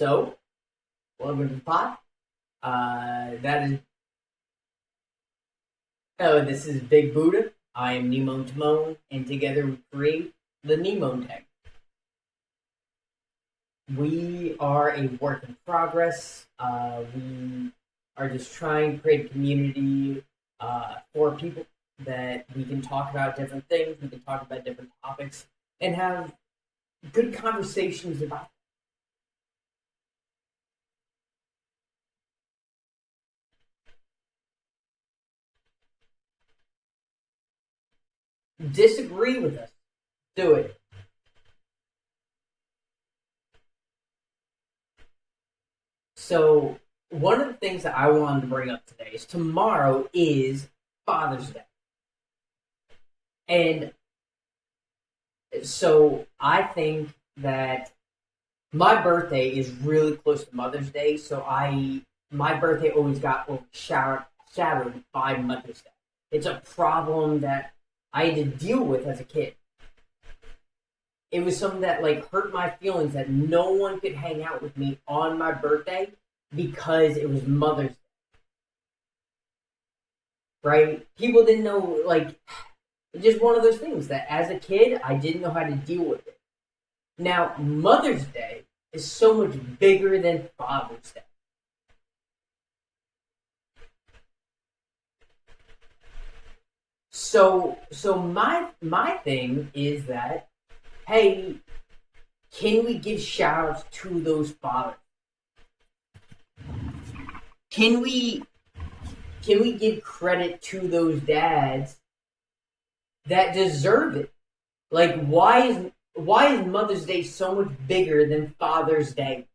So, welcome to the pod. That is. Oh, this is Big Buddha. I am NimonTank, and together we create the NimonTank. We are a work in progress. We are just trying to create a community for people that we can talk about different things, we can talk about different topics, and have good conversations about. Disagree with us. Do it. So, one of the things that I wanted to bring up today is tomorrow is Father's Day. And so I think that my birthday is really close to Mother's Day, so my birthday always got overshadowed by Mother's Day. It's a problem that I had to deal with as a kid. It was something that hurt my feelings that no one could hang out with me on my birthday because it was Mother's Day. Right? People didn't know, it's just one of those things that as a kid, I didn't know how to deal with it. Now, Mother's Day is so much bigger than Father's Day. So my thing is that, hey, can we give shout outs to those fathers? Can we give credit to those dads that deserve it? Why is Mother's Day so much bigger than Father's Day?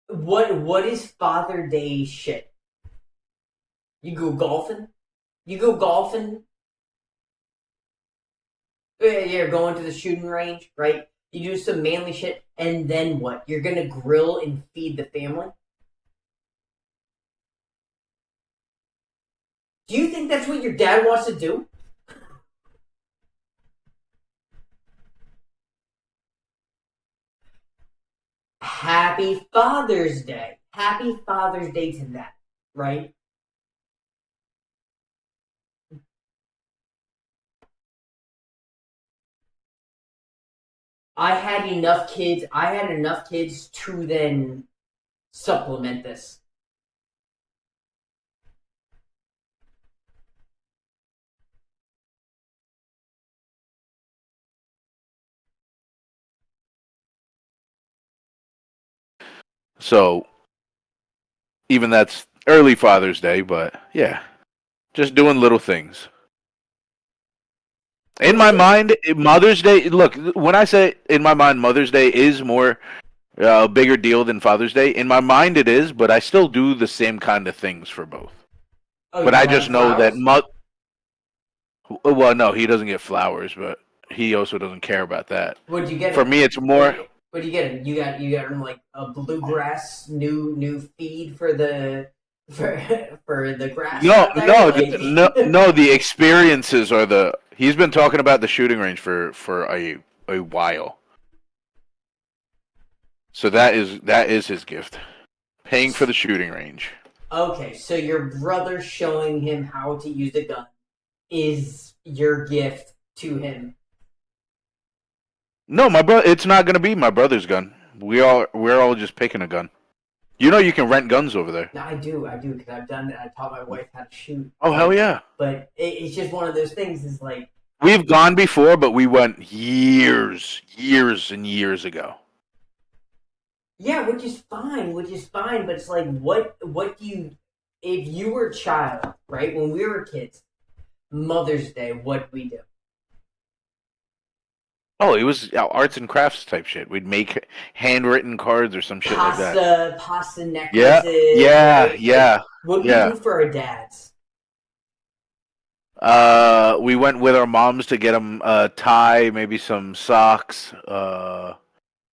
What is Father Day shit? You go golfing? You go golfing? You're going to the shooting range, right? You do some manly shit, and then what? You're gonna grill and feed the family? Do you think that's what your dad wants to do? Happy Father's Day. Happy Father's Day to that, right? I had enough kids to then supplement this. So even that's early Father's Day, but yeah, just doing little things. In my mind, Mother's Day. Look, when I say in my mind, Mother's Day is more a bigger deal than Father's Day. In my mind, it is, but I still do the same kind of things for both. Oh, But you I buy him just know that flowers? Well, no, he doesn't get flowers, but he also doesn't care about that. What'd you get For him? me, it's more. What do you get him? You got him a bluegrass new feed for the for the grass No, out there? no, no. The experiences are the. He's been talking about the shooting range for a while. So that is his gift, paying for the shooting range. Okay, so your brother showing him how to use a gun is your gift to him. No, my brother. It's not gonna be my brother's gun. We're all just picking a gun. You know you can rent guns over there. No, I do, because I've done it. I taught my wife how to shoot. Oh hell yeah! But it's just one of those things. Is We've gone before, but we went years and years ago. yeah, which is fine, But it's what do you, if you were a child, right? When we were kids, Mother's Day, what we do? Oh, it was arts and crafts type shit. We'd make handwritten cards or some shit like that. Pasta Yeah, necklaces, yeah, right? yeah, What we yeah. do for our dads. We went with our moms to get them a tie, maybe some socks,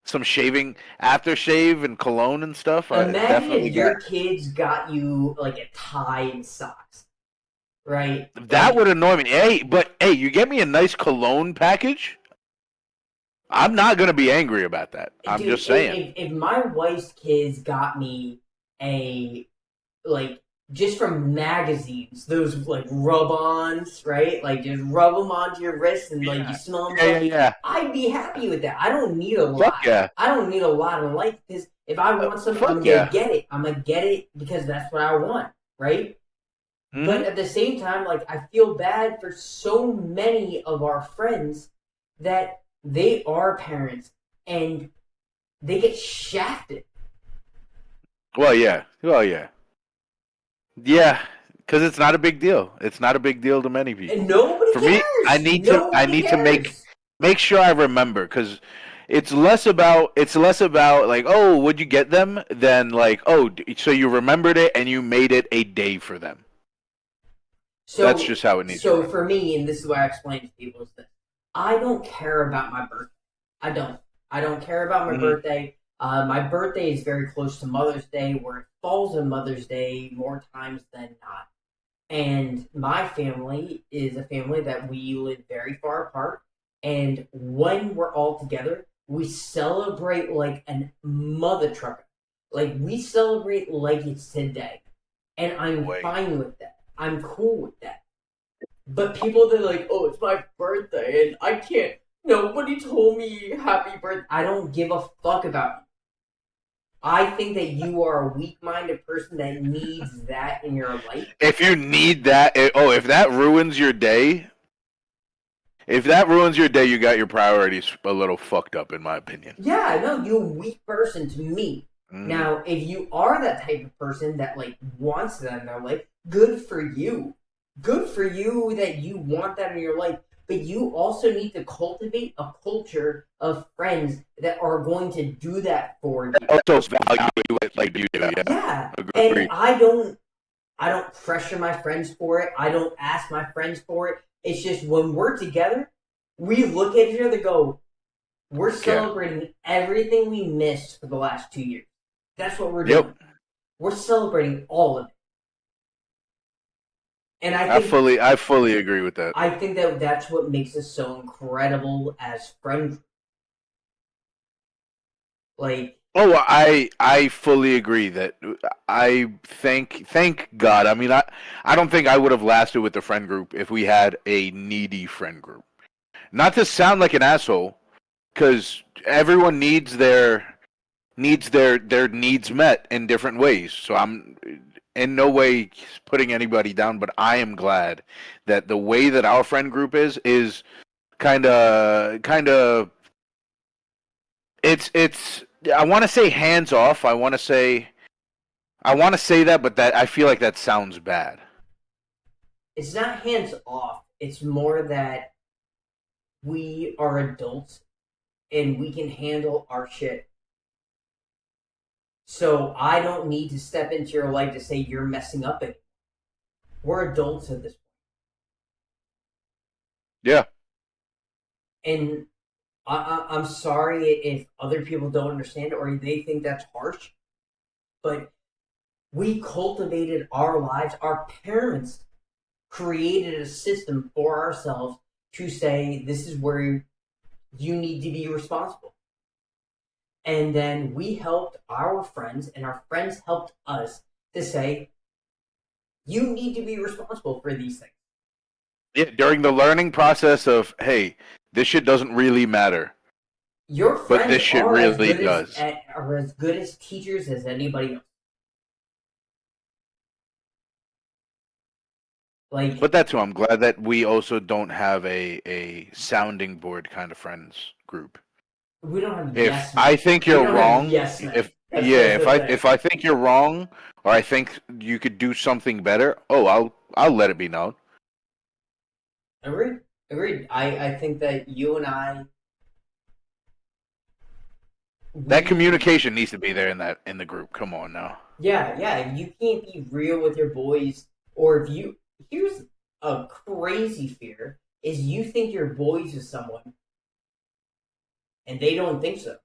some shaving aftershave and cologne and stuff. I Imagine definitely if got your kids got you like a tie and socks, right? that. Like, Would annoy me. Hey, but hey, you get me a nice cologne package. I'm not gonna be angry about that. I'm dude, just saying. if my wife's kids got me a like just from magazines, those like rub-ons, right? Like just rub them onto your wrist and like you Yeah, smell them. yeah, So yeah, yeah. I'd be happy with that. I don't need a Fuck lot. yeah, I don't need a lot in life because if I want something, I'm fuck gonna yeah. get it. I'm gonna get it because that's what I want, right? But Hmm. at the same time, like I feel bad for so many of our friends that they are parents and they get shafted. Well, yeah, well, yeah, yeah. Because it's not a big deal. It's not a big deal to many And people. nobody For me, cares. I Nobody need to cares. make sure I remember because it's less about like, oh, would you get them than like, oh, so you remembered it and you made it a day for them. That's So just how it needs to so run. for me, and this is what I explain to people is that I don't care about my birthday. I don't. I don't care about my Hmm. birthday. My birthday is very close to Mother's Day, where it falls on Mother's Day more times than not. And my family is a family that we live very far apart. And when we're all together, we celebrate like a mother trucker. Like we celebrate like it's today. And No I'm way. fine with that. I'm cool with that. But people that are like, oh, it's my birthday and I can't. Nobody told me happy birthday. I don't give a fuck about you. I think that you are a weak-minded person that needs that in your life. If you need that, if that ruins your day, if that ruins your day, you got your priorities a little fucked up, in my opinion. Yeah, no, you're a weak person to me. Hmm. Now, if you are that type of person that like wants that in their life, good for you. Good for you that you want that in your life. But you also need to cultivate a culture of friends that are going to do that for you. Also value it like you do. Yeah, Yeah, and agree. I don't pressure my friends for it. I don't ask my friends for it. It's just when we're together, we look at each other and go, we're Yeah. celebrating everything we missed for the last 2 years. That's what we're doing. Yep. We're celebrating all of it. And I think I fully agree with that. I think that that's what makes us so incredible as friends. Like, Oh, I fully agree that I thank God. I mean, I don't think I would have lasted with the friend group if we had a needy friend group. Not to sound like an asshole, because everyone needs their needs met in different ways. So I'm in no way putting anybody down, but I am glad that the way that our friend group is kind of it's I want to say hands off. I want to say that, but that I feel like that sounds bad. it's not hands off. It's more that we are adults and we can handle our shit. So I don't need to step into your life to say you're messing up it. We're adults at this point. Yeah. And I'm sorry if other people don't understand it or they think that's harsh, but we cultivated our lives. Our parents created a system for ourselves to say, this is where you need to be responsible. And then we helped our friends, and our friends helped us to say, you need to be responsible for these things. Yeah, during the learning process of, hey, this shit doesn't really matter, Your but friends this shit really does. are as good as teachers as anybody else. Like But that's why I'm glad that we also don't have a sounding board kind of friends group. we don't have If yes I men. think We you're don't have wrong, yes men. if That's yeah, the thing. if I think you're wrong or I think you could do something better, oh, I'll let it be known. Agreed. Agreed. I think that you and I That we communication needs to be there in the group. Come on now. yeah, yeah. If you can't be real with your boys, or if you here's a crazy fear is you think you're boys with someone and they don't think so.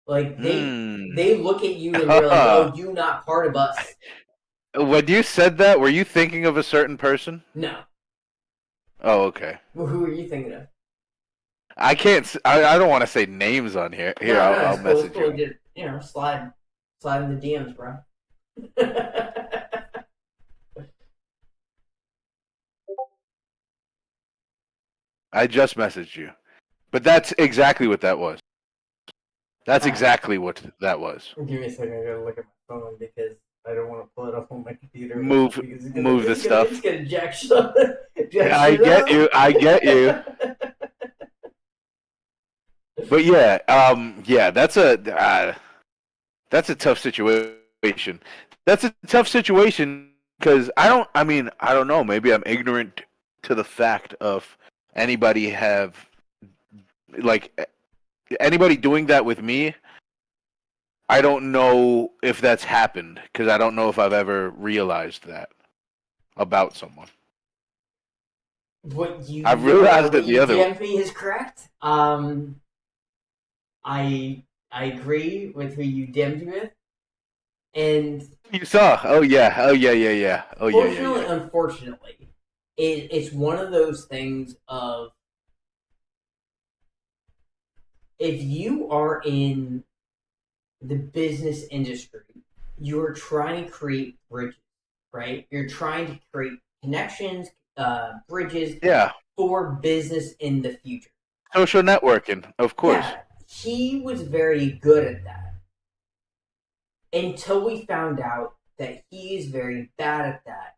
Like Hmm. they look at you and they're like, "Oh, you not part of us." When you said that, were you thinking of a certain person? No. Oh, okay. Well, who are you thinking of? I can't. I don't want to say names on here. Here, No, no, I'll it's cool. It's message cool. you. Just slide in the DMs, bro. I just messaged you. But that's exactly what that was. That's All right, exactly what that was. give me a second. I gotta look at my phone because I don't want to pull it up on my computer Move, because move the it's stuff. gonna jack shit, jack I shit get you. up. I get you. But yeah, yeah, that's a tough situation. That's a tough situation because I don't. I mean, I don't know. Maybe I'm ignorant to the fact of anybody have like anybody doing that with me. I don't know if that's happened because I don't know if I've ever realized that about someone. I've realized What it the you other way. DM'd me is correct. I I agree with who you DM'd me with, and You saw. Oh yeah. Oh yeah. Yeah. Yeah. Oh yeah. Yeah. fortunately, Yeah. unfortunately, it's one of those things of if you are in the business industry, you're trying to create bridges, right? You're trying to create connections, bridges Yeah. for business in the future. Social networking, of course. Yeah, he was very good at that until we found out that he is very bad at that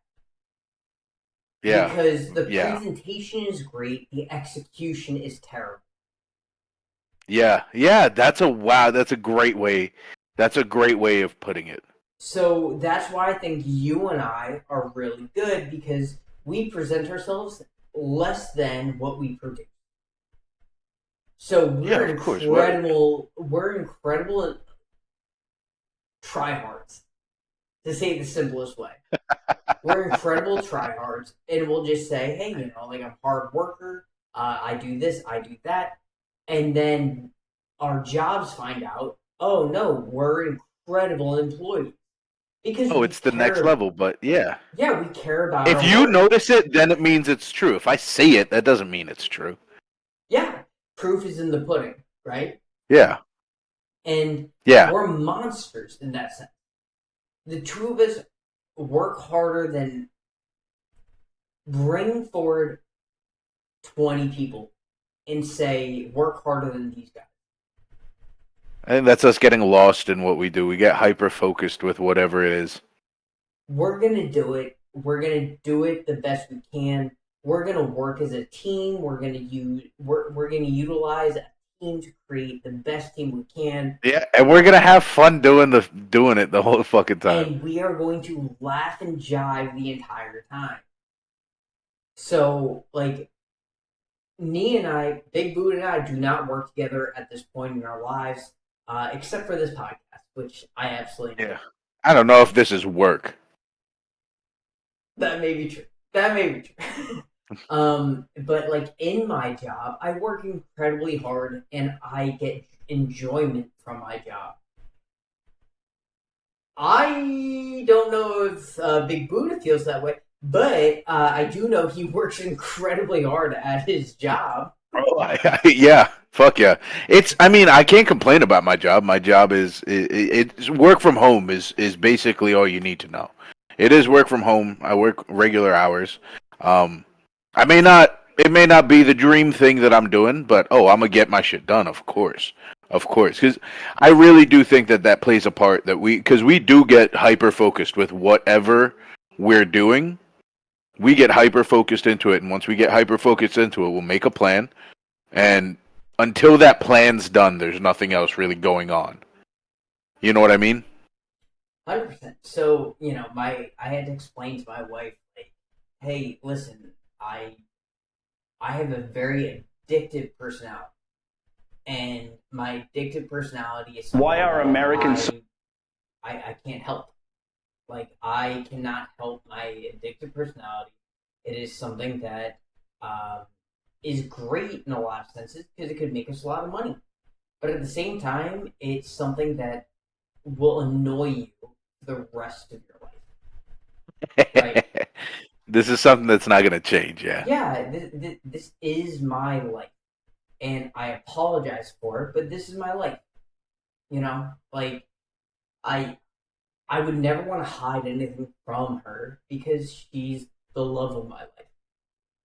Yeah. because the Yeah. presentation is great, the execution is terrible. Yeah. Yeah. That's a wow. That's a great way. That's a great way of putting it. So that's why I think you and I are really good because we present ourselves less than what we produce. So Yeah. Of course. What? we're incredible tryhards, to say it the simplest way. We're incredible tryhards, and we'll just say, hey, like I'm a hard worker. I do this, I do that, and then our jobs find out. Oh no, we're incredible employees because Oh, we it's the next care. level. But yeah. Yeah, we care about If our you work. notice it, then it means it's true. If I say it, that doesn't mean it's true. Yeah, proof is in the pudding, right? Yeah. And Yeah. we're monsters in that sense. The two of us work harder than bring forward 20 people and say work harder than these guys. I think that's us getting lost in what we do. We get hyper focused with whatever it is. We're gonna do it. We're gonna do it the best we can. We're gonna work as a team. We're gonna utilize a team to create the best team we can. Yeah, and we're gonna have fun doing it the whole fucking time. And we are going to laugh and jive the entire time. So, like, Big Boot and I, do not work together at this point in our lives, except for this podcast, which I absolutely enjoy. Yeah. I don't know if this is work. That may be true. That may be true. But like in my job, I work incredibly hard and I get enjoyment from my job. I don't know if Big Buddha feels that way, but I do know he works incredibly hard at his job. Oh, yeah, fuck yeah. It's. I mean, I can't complain about my job. My job it's work from home is basically all you need to know. It is work from home. I work regular hours. Um, I may not. It may not be the dream thing that I'm doing, but oh, I'm gonna get my shit done. Of course, because I really do think that that plays a part. Because we do get hyper focused with whatever we're doing. We get hyper focused into it, and once we get hyper focused into it, we'll make a plan. And until that plan's done, there's nothing else really going on. You know what I mean? 100%. So, I had to explain to my wife, like, hey, listen, I have a very addictive personality. And my addictive personality is something Why are that Americans I can't help. Like I cannot help my addictive personality. It is something that um, is great in a lot of senses because it could make us a lot of money. But at the same time, it's something that will annoy you for the rest of your life, right? This is something that's not going to change. Yeah. Yeah, this is my life, and I apologize for it, but this is my life. You know, like I I would never want to hide anything from her because she's the love of my life.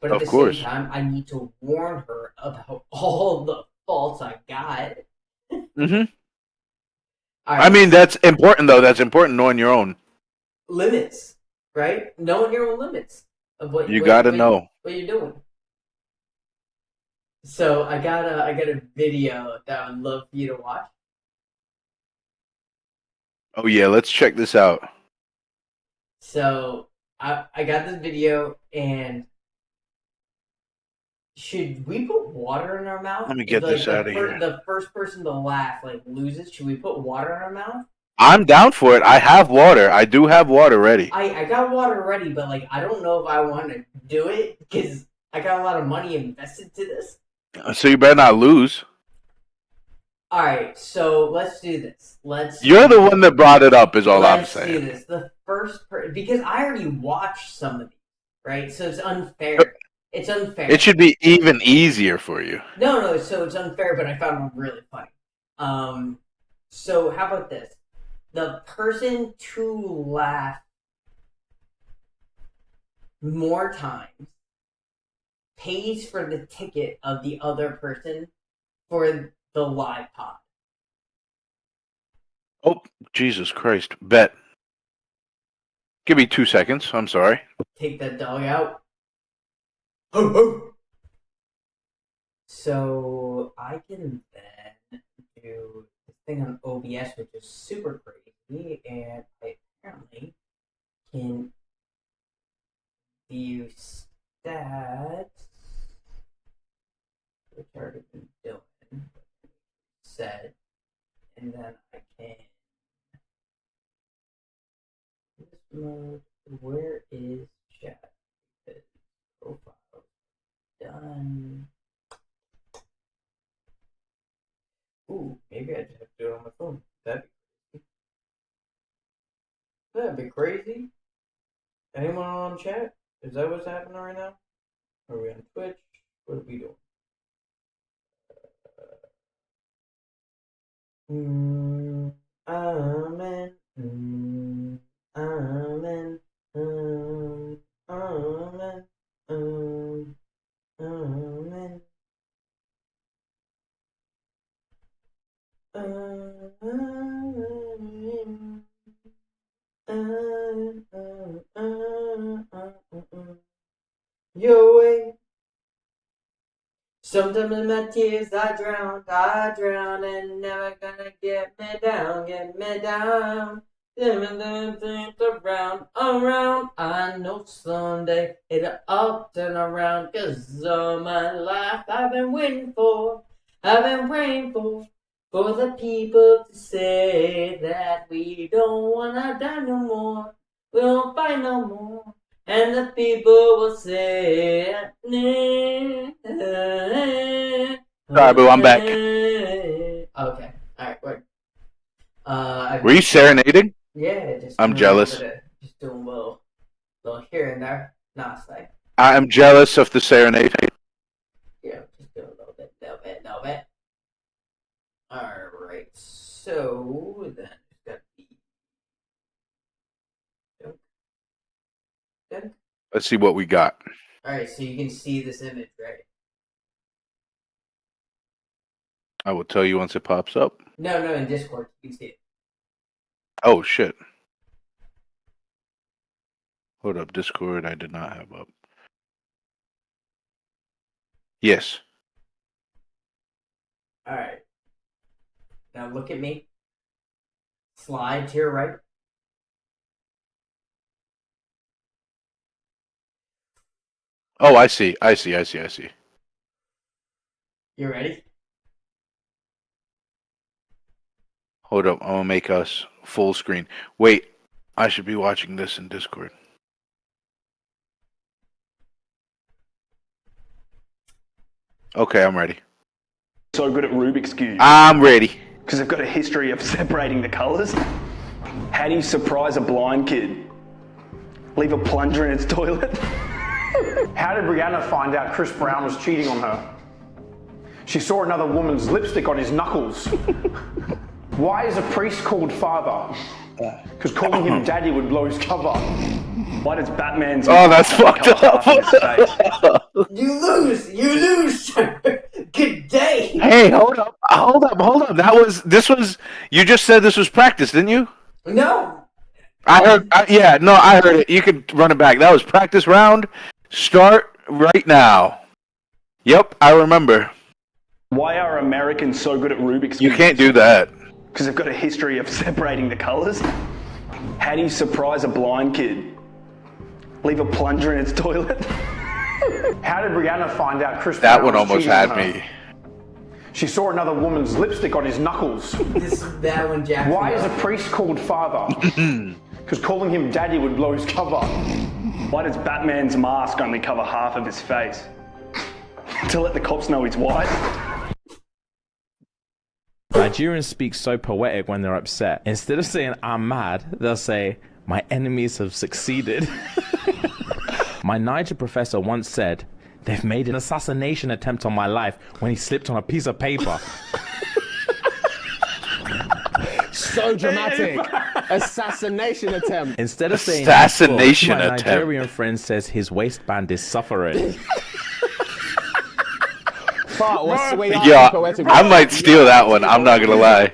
But at Of the same course. time, I need to warn her about all the faults I got. Hmm. All I right, mean, that's important though. That's important knowing your own. limits, right? Knowing your own limits of You got to know. what you're doing. So I got a video that I would love for you to watch. Oh yeah, let's check this out. So I got this video, and should we put water in our mouth? Let me If get like this out of here. the first person to laugh like loses, should we put water in our mouth? I'm down for it. I have water. I do have water ready. I got water ready, but like I don't know if I want to do it because I got a lot of money invested to this. So you better not lose. All right, so let's do this. You're the one that brought it up, is all I'm Let's do saying. this. Because I already watched some of these, right? So it's unfair. It's It unfair. should be even easier for you. No. So it's unfair, but I found them really funny. Um, so how about this? The person to laugh more times pays for the ticket of the other person for the live pod. Oh, Jesus Christ. Bet. Give me 2 seconds. I'm sorry. Take that dog out. Ho ho. So I can then do this thing on OBS, which is super crazy, and I apparently can view stats, which I already been doing, said, and then I can this mode. Where is chat? Profile done. Ooh, maybe I just have to do it on my phone. That'd be crazy. Anyone on chat? Is that what's happening right now? Are we on Twitch? What are we doing? Amen. Amen. Amen. Amen. Amen. Your way. Sometimes in my tears I drown, and never gonna get me down, get me down. Things around, around. I know someday it'll all turn around, 'cause all my life I've been waiting for, I've been praying for the people to say that we don't wanna die no more, we won't fight no more. And the people will say, Sorry, boo. I'm back. okay, alright, wait. Were you serenading? Yeah, just I'm doing a little jealous. bit of, just doing little here and there. Nice, like, I'm jealous of the serenade. just doing a little bit. Alright, so then it's got the dunk, dunk. Let's see what we got. Alright, so you can see this image, right? I will tell you once it pops up. No, in Discord you can see it. Oh, shit. Hold up. Discord, I did not have up. Yes. Alright, now look at me. Slide to your right. Oh, I see. You ready? Hold up. I'm going to make us full screen. Wait. I should be watching this in Discord. Okay, I'm ready. So good at Rubik's Cube. I'm ready. Because they've got a history of separating the colours. How do you surprise a blind kid? Leave a plunger in its toilet? How did Brianna find out Chris Brown was cheating on her? She saw another woman's lipstick on his knuckles. Why is a priest called father? Because calling him daddy would blow his cover. Why does Batman's that's fucked up. You lose, sir. Good day. Hey, hold up. You just said this was practice, didn't you? No. I heard it. You could run it back. That was practice round. Start right now. Yep, I remember. Why are Americans so good at Rubik's Cube? You can't do that. Because they've got a history of separating the colours. How do you surprise a blind kid? Leave a plunger in its toilet? How did Brianna find out Chris That Brown one was almost cheating had on her? me. She saw another woman's lipstick on his knuckles. That one jacks Why me is a up. priest called father? Because calling him daddy would blow his cover. Why does Batman's mask only cover half of his face? To let the cops know he's white? Nigerians speak so poetic when they're upset. Instead of saying, I'm mad, they'll say, my enemies have succeeded. My Niger professor once said, they've made an assassination attempt on my life when he slipped on a piece of paper. So dramatic. Assassination attempt. Instead of saying Assassination my attempt. Nigerian friend says his waistband is suffering. But we are Yeah, poetic. I might steal that one. I'm not gonna lie.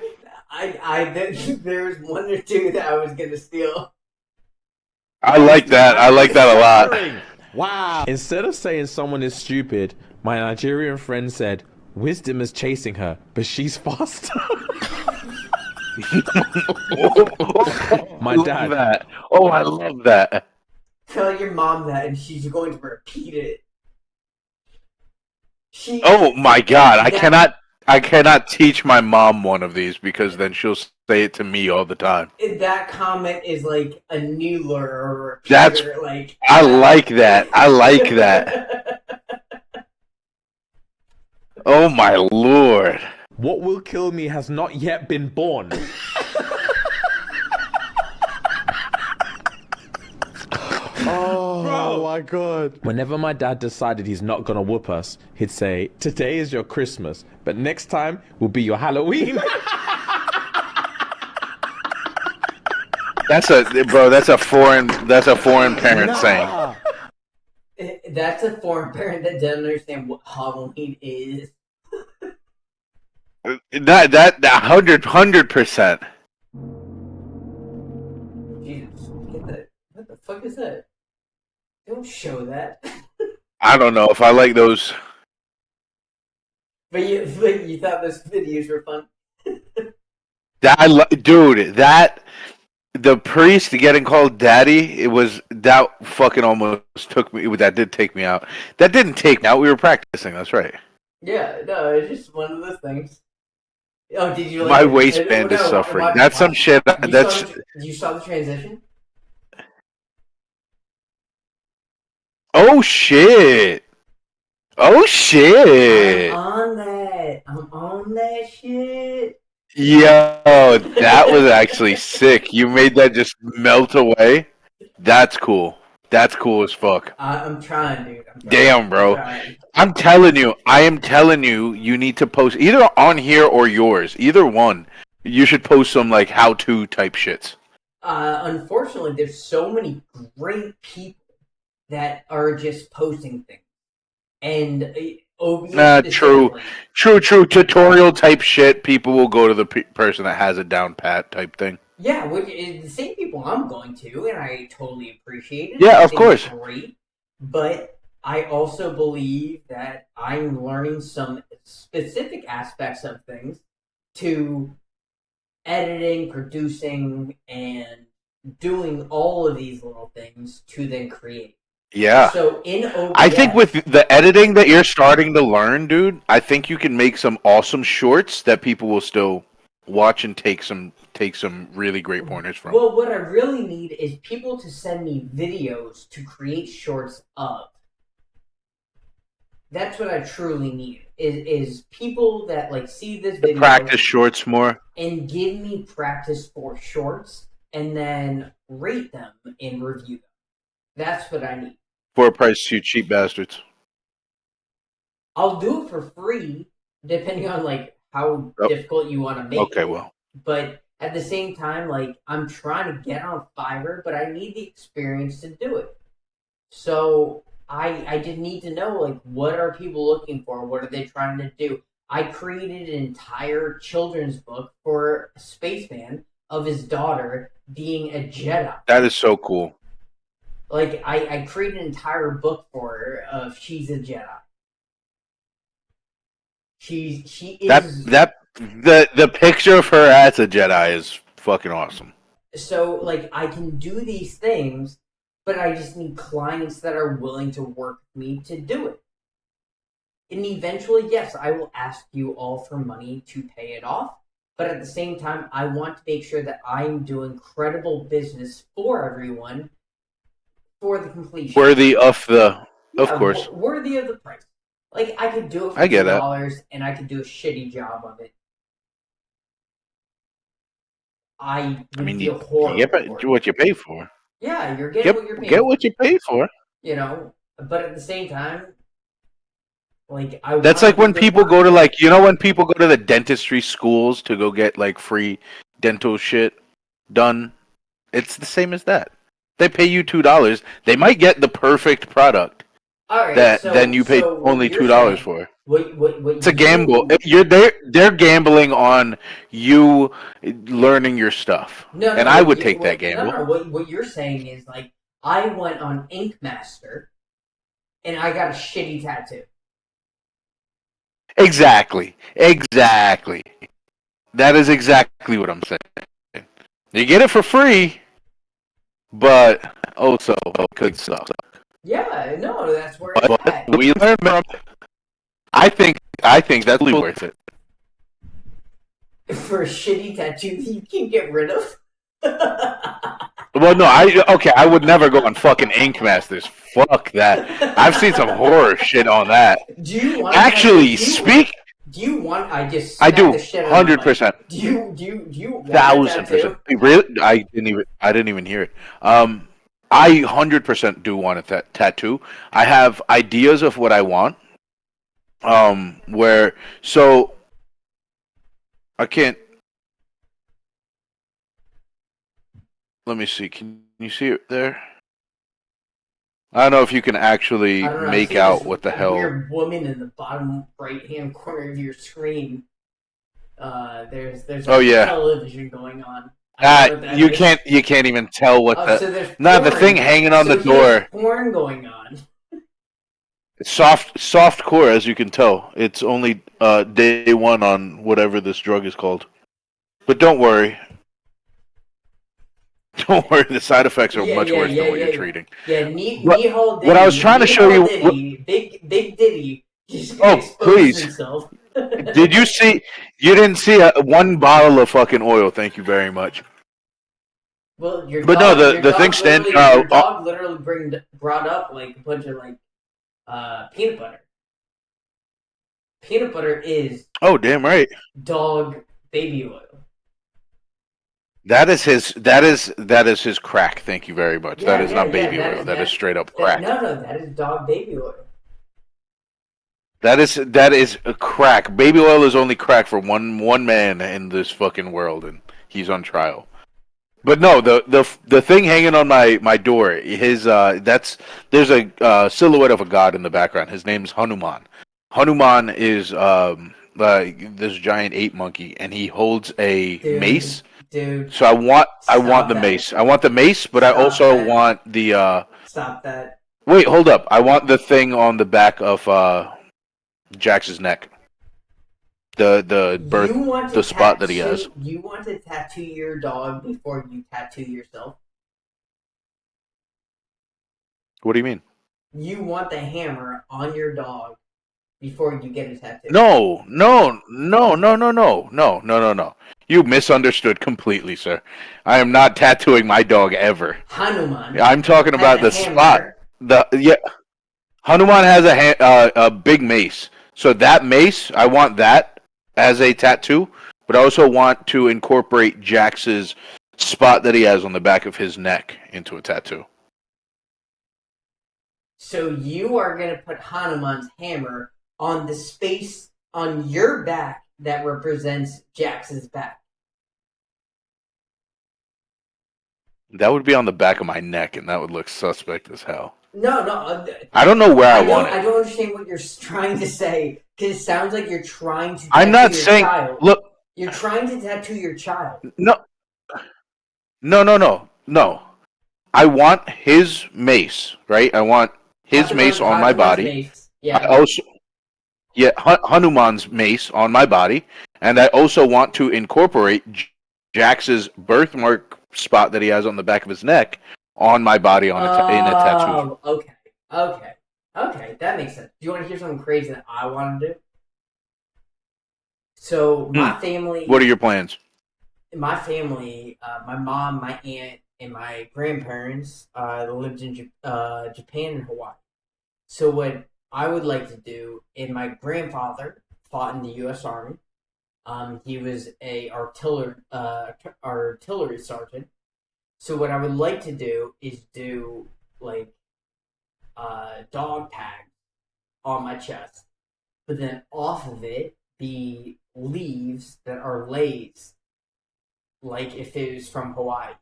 There was one or two that I was gonna steal. I like that. I like that a lot. Wow. Instead of saying someone is stupid, my Nigerian friend said, wisdom is chasing her, but she's faster. My Love dad. that. Oh, I love that. Tell your mom that, and she's going to repeat it. Oh my God! I cannot teach my mom one of these because then she'll say it to me all the time. That comment is like a Noodler or a That's- Peter, like. I like that. I like that. Oh my Lord! What will kill me has not yet been born. Oh my god. Whenever my dad decided he's not gonna whoop us, he'd say, today is your Christmas, but next time will be your Halloween. That's a foreign parent saying. That's a foreign parent that doesn't understand what Halloween is. That 100%. Jesus, get that. What the fuck is that? Don't show that. I don't know if I like those. But you thought those videos were fun. Dude, the priest getting called daddy, that fucking almost took me. That did take me out. That didn't take me out. We were practicing. That's right. Yeah, no, it's just one of those things. Oh, did you? My waistband is suffering. That's some shit. You saw the transition? Oh shit! Oh shit! I'm on that shit. Yo, that was actually sick. You made that just melt away. That's cool. That's cool as fuck. I'm trying, dude. Damn, bro. I am telling you, you need to post either on here or yours. Either one. You should post some like how-to type shits. Unfortunately, there's so many great people that are just posting things. And True. Tutorial type shit. People will go to the person that has it down pat type thing. Yeah, which is the same people I'm going to, and I totally appreciate it. Yeah, I of think course. it's great, but I also believe that I'm learning some specific aspects of things to editing, producing, and doing all of these little things to then create. Yeah. So in OBS, I think with the editing that you're starting to learn, dude, I think you can make some awesome shorts that people will still watch and take some really great pointers from. Well, what I really need is people to send me videos to create shorts of. That's what I truly need. Is people that like see this video Practice shorts more. and give me practice for shorts and then rate them and review them. That's what I need. For a price, you cheap bastards. I'll do it for free, depending on like how difficult you want to make it. Okay, well. But at the same time, like I'm trying to get on Fiverr, but I need the experience to do it. So I just need to know like what are people looking for? What are they trying to do? I created an entire children's book for a spaceman of his daughter being a Jedi. That is so cool. Like I created an entire book for her of she's a Jedi. She is the picture of her as a Jedi is fucking awesome. So like I can do these things, but I just need clients that are willing to work with me to do it. And eventually, yes, I will ask you all for money to pay it off. But at the same time, I want to make sure that I'm doing credible business for everyone for the completion. Worthy of course. Worthy of the price. Like I could do it for I get $2 and I could do a shitty job of it. I mean, feel horrible. You get what you pay for. Yeah, you're getting what you're paying. Get what you pay for. You know, but at the same time, like that's like when people go to like when people go to the dentistry schools to go get like free dental shit done. It's the same as that. They pay you $2. They might get the perfect product then you pay only $2 for. What it's a gamble. They're gambling on you learning your stuff. And I would take that gamble. No, what you're saying is like I went on Ink Master and I got a shitty tattoo. Exactly. That is exactly what I'm saying. You get it for free, but also could suck. Yeah, no, that's where it's at. We learn from. I think that's really worth it. For a shitty tattoo you can get rid of. Well, no, I would never go on fucking Ink Masters. Fuck that. I've seen some horror shit on that. Do you want actually Do you want? I just. I do. The shit 100%. Do you want 1,000%. Really? I didn't even hear it. I 100% do want a tattoo. I have ideas of what I want. So I can't. Let me see. Can you see it there? I don't know if you can actually make out what the hell. Weird woman in the bottom right-hand corner of your screen. There's television going on. You can't even tell what the thing hanging on the door. There's porn going on. Soft core, as you can tell. It's only day one on whatever this drug is called. But don't worry. Don't worry, the side effects are much worse than what you're treating. Yeah, Nihal Diddy. What I was trying to show you... Big Diddy. Please. Himself. Did you see... You didn't see one bottle of fucking oil, thank you very much. Well, your dog literally brought up like a bunch of like peanut butter. Peanut butter is... Oh, damn right. Dog baby oil. That is his crack. Thank you very much. That is not baby oil. That is straight up crack. No, that is dog baby oil. That is a crack. Baby oil is only crack for one man in this fucking world, and he's on trial. But no, the thing hanging on my door, there's a silhouette of a god in the background. His name's Hanuman. Hanuman is this giant ape monkey, and he holds a mace. Dude. So I want the mace. I want the mace, but I also want the Stop that. Wait, hold up. I want the thing on the back of Jax's neck. The spot that he has. You want to tattoo your dog before you tattoo yourself? What do you mean? You want the hammer on your dog before you get a tattoo? No. You misunderstood completely, sir. I am not tattooing my dog ever. Hanuman. I'm talking has about a the hammer. spot. Hanuman has a big mace. So that mace, I want that as a tattoo, but I also want to incorporate Jax's spot that he has on the back of his neck into a tattoo. So you are going to put Hanuman's hammer on the space on your back that represents Jax's back. That would be on the back of my neck, and that would look suspect as hell. No. I don't know where I want it. I don't understand what you're trying to say, because it sounds like you're trying to tattoo I'm not your saying. child. Look, You're trying to tattoo your child. no. I want his mace, right? I want his mace on my body. Mace. Yeah. I also, Hanuman's mace on my body, and I also want to incorporate Jax's birthmark spot that he has on the back of his neck on my body in a tattoo. Okay, that makes sense. Do you want to hear something crazy that I want to do? So my family. What are your plans? My family, my mom, my aunt, and my grandparents lived in Japan and Hawaii. So what I would like to do, and my grandfather fought in the U.S. Army. He was a artillery sergeant. So what I would like to do is do like dog tags on my chest, but then off of it be leaves that are lays, like if it was from Hawaii,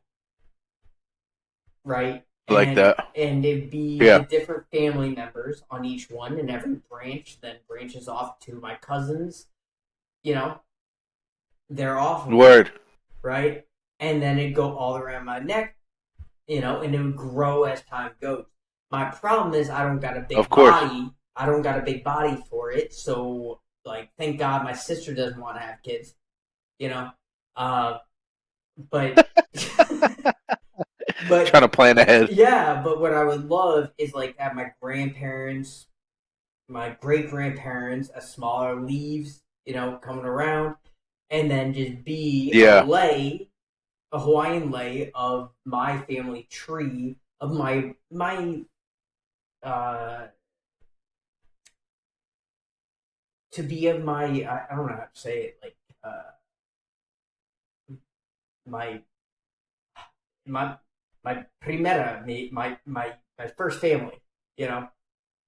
right? Like that. And it'd be the different family members on each one, and every branch then branches off to my cousins. You know, they're off. Word. Right? And then it'd go all around my neck, you know, and it would grow as time goes. My problem is I don't got a big body. I don't got a big body for it, so like thank God my sister doesn't want to have kids, you know. But Trying to plan ahead. Yeah, but what I would love is like have my grandparents, my great grandparents, as smaller leaves, you know, coming around, and then just be a Hawaiian lei of my family tree, of my to be of my I don't know how to say it, like my primera, my first family, you know,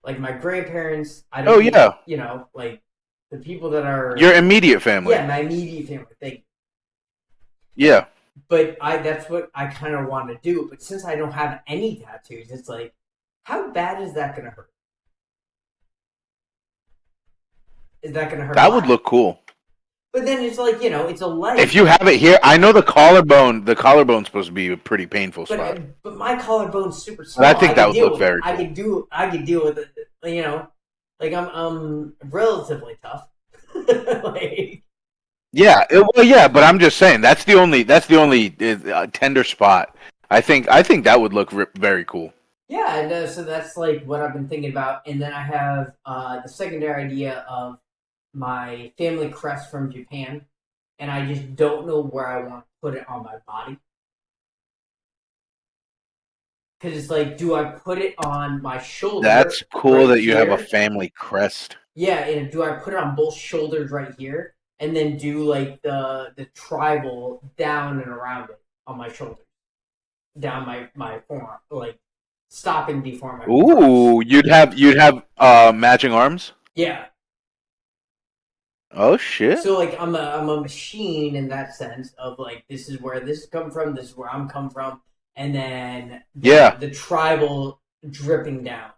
like my grandparents. You know, like the people that are your immediate family. Yeah, my immediate family. Thank you. Yeah. But that's what I kind of want to do. But since I don't have any tattoos, it's like, how bad is that going to hurt? Is that going to hurt? That would look cool. But then it's like, you know, it's a leg. If you have it here, I know the collarbone's supposed to be a pretty painful spot. But my collarbone's super small. But I think that would look very cool. I could deal with it, you know. Like I'm relatively tough. Like, but I'm just saying that's the only tender spot. I think that would look very cool. Yeah, and so that's like what I've been thinking about, and then I have the secondary idea of my family crest from Japan, and I just don't know where I want to put it on my body. Because it's like, do I put it on my shoulder? That's cool that you here? have a family crest. Yeah, and do I put it on both shoulders right here, and then do like the tribal down and around it on my shoulder, down my forearm, like stopping before my. Ooh, you'd have matching arms. Yeah. Oh shit! So like I'm a machine in that sense of like this is where this come from, this is where I'm come from, and then the tribal dripping down.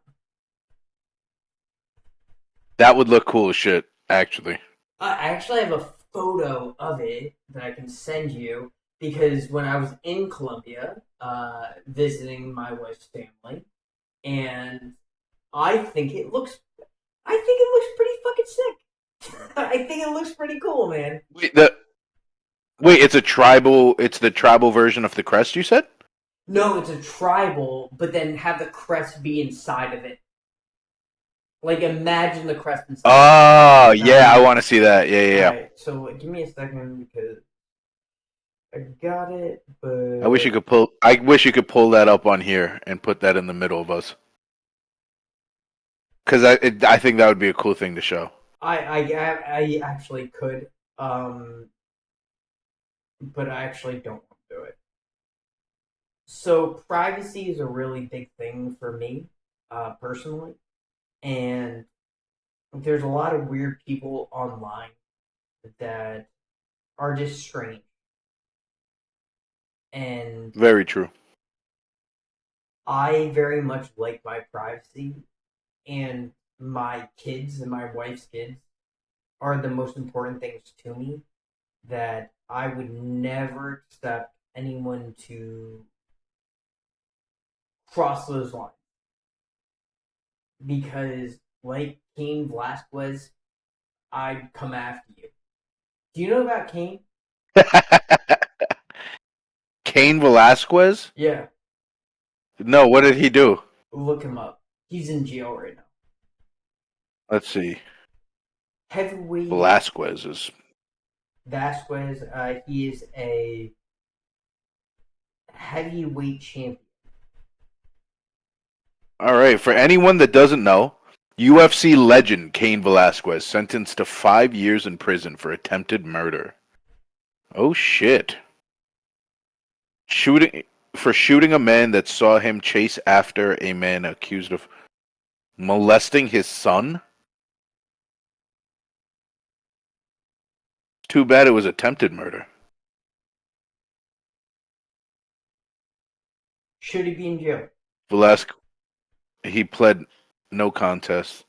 That would look cool as shit, actually. I actually have a photo of it that I can send you because when I was in Colombia, visiting my wife's family, and I think it looks pretty fucking sick. I think it looks pretty cool, man. It's the tribal version of the crest you said? No, it's a tribal, but then have the crest be inside of it. Like, imagine the crest and Oh, yeah, I want to see that. Yeah. Alright, so give me a second because I got it, but I wish you could pull. I wish you could pull that up on here and put that in the middle of us. Because I think that would be a cool thing to show. I actually could, but I actually don't want to do it. So privacy is a really big thing for me, personally, and there's a lot of weird people online that are just strange, and Very true. I very much like my privacy, and my kids and my wife's kids are the most important things to me. That I would never accept anyone to cross those lines because, like Cain Velasquez, I'd come after you. Do you know about Cain? Cain Velasquez? Yeah, No, what did he do? look him up. He's in jail right now. Let's see. Heavyweight Velasquez is. Vasquez. He is a heavyweight champion. All right. For anyone that doesn't know, UFC legend Cain Velasquez sentenced to 5 years in prison for attempted murder. Oh shit! Shooting a man that saw him chase after a man accused of molesting his son. Too bad it was attempted murder. Should he be in jail? Velasquez, he pled no contest.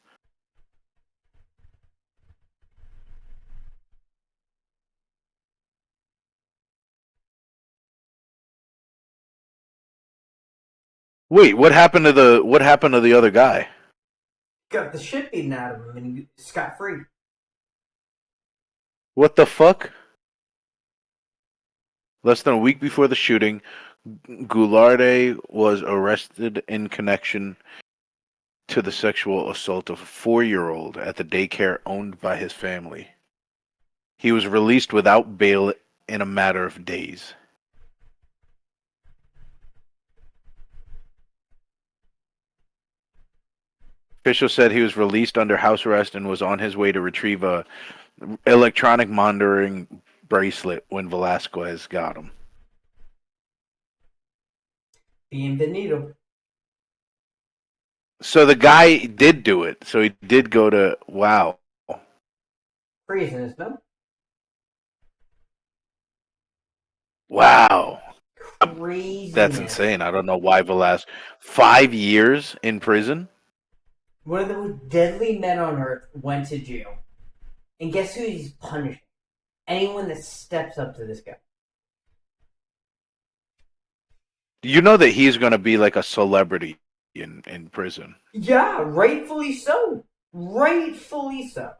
Wait, what happened to the other guy? Got the shit beaten out of him and he scot free. What the fuck? Less than a week before the shooting, Goularde was arrested in connection to the sexual assault of a 4-year-old at the daycare owned by his family. He was released without bail in a matter of days. Officials said he was released under house arrest and was on his way to retrieve a electronic monitoring bracelet when Velasquez got him. Bienvenido. So the guy did do it. So he did go to wow. Prison, isn't it? Wow. Crazy. That's insane. I don't know why 5 years in prison. One of the most deadly men on earth went to jail. And guess who he's punishing? Anyone that steps up to this guy. You know that he's going to be like a celebrity in prison. Yeah, rightfully so. Rightfully so.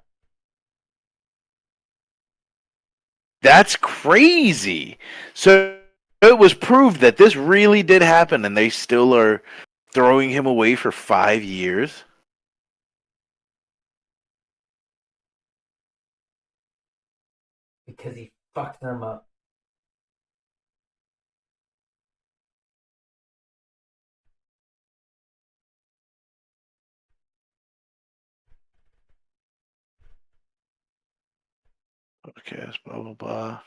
That's crazy. So it was proved that this really did happen and they still are throwing him away for 5 years. Because he fucked them up. Okay, blah, blah, blah.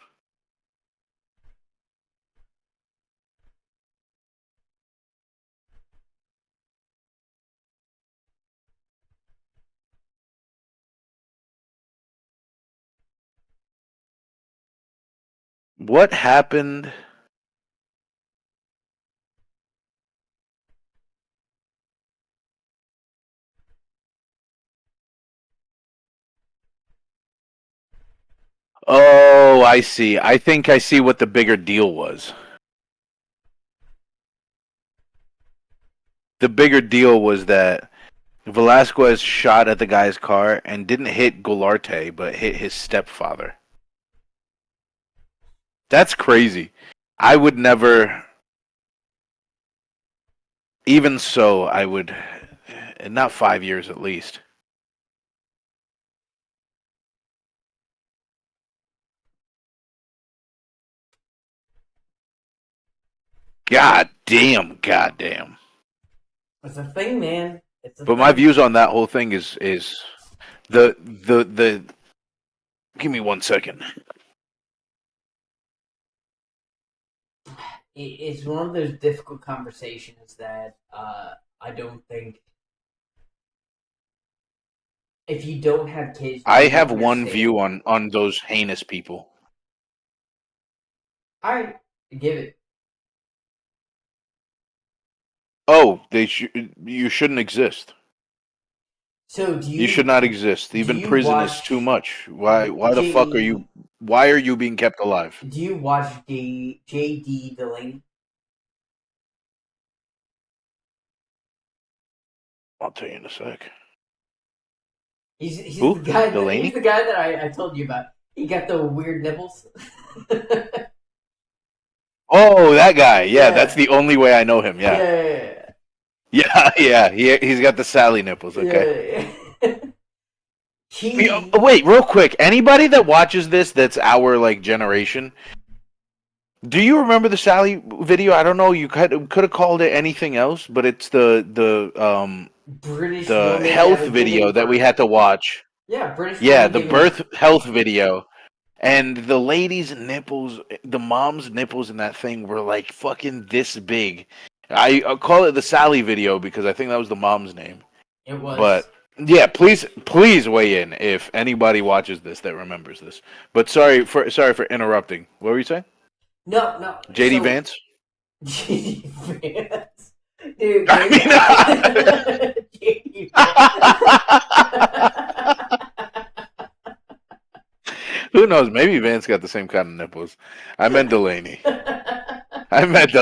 What happened? Oh, I see. I think I see what the bigger deal was. The bigger deal was that Velasquez shot at the guy's car and didn't hit Goularte, but hit his stepfather. That's crazy. I would never. Even so, I would. Not 5 years at least. God damn. It's a thing, man. It's a But thing. my views on that whole thing is the. Give me 1 second. It's one of those difficult conversations that I don't think if you don't have kids, I you have don't one understand. view on those heinous people. All right, give it. Oh, you shouldn't exist. So do You should not exist. do Even you prison is watch too much. Why the fuck are J, you? Why are you being kept alive? do you watch J.D. Delaney? I'll tell you in a sec. He's Who? the guy. Delaney? He's the guy that I told you about. He got the weird nipples. Oh, that guy. Yeah, Yeah. that's the only way I know him. Yeah. Yeah. He's got the Sally nipples. Okay. Yeah. He Wait, real quick. Anybody that watches this that's our like generation, do you remember the Sally video? I don't know. You could have called it anything else, but it's British the woman health was video giving that we birth. had to watch. Yeah, British Yeah, woman the giving birth health video. And the lady's nipples, the mom's nipples in that thing were like fucking this big. I call it the Sally video because I think that was the mom's name. It was. But yeah, please weigh in if anybody watches this that remembers this. But sorry for interrupting. What were you saying? No. JD Vance? JD Vance. Dude, I JD Who knows? Maybe Vance got the same kind of nipples. I meant Delaney. Vance.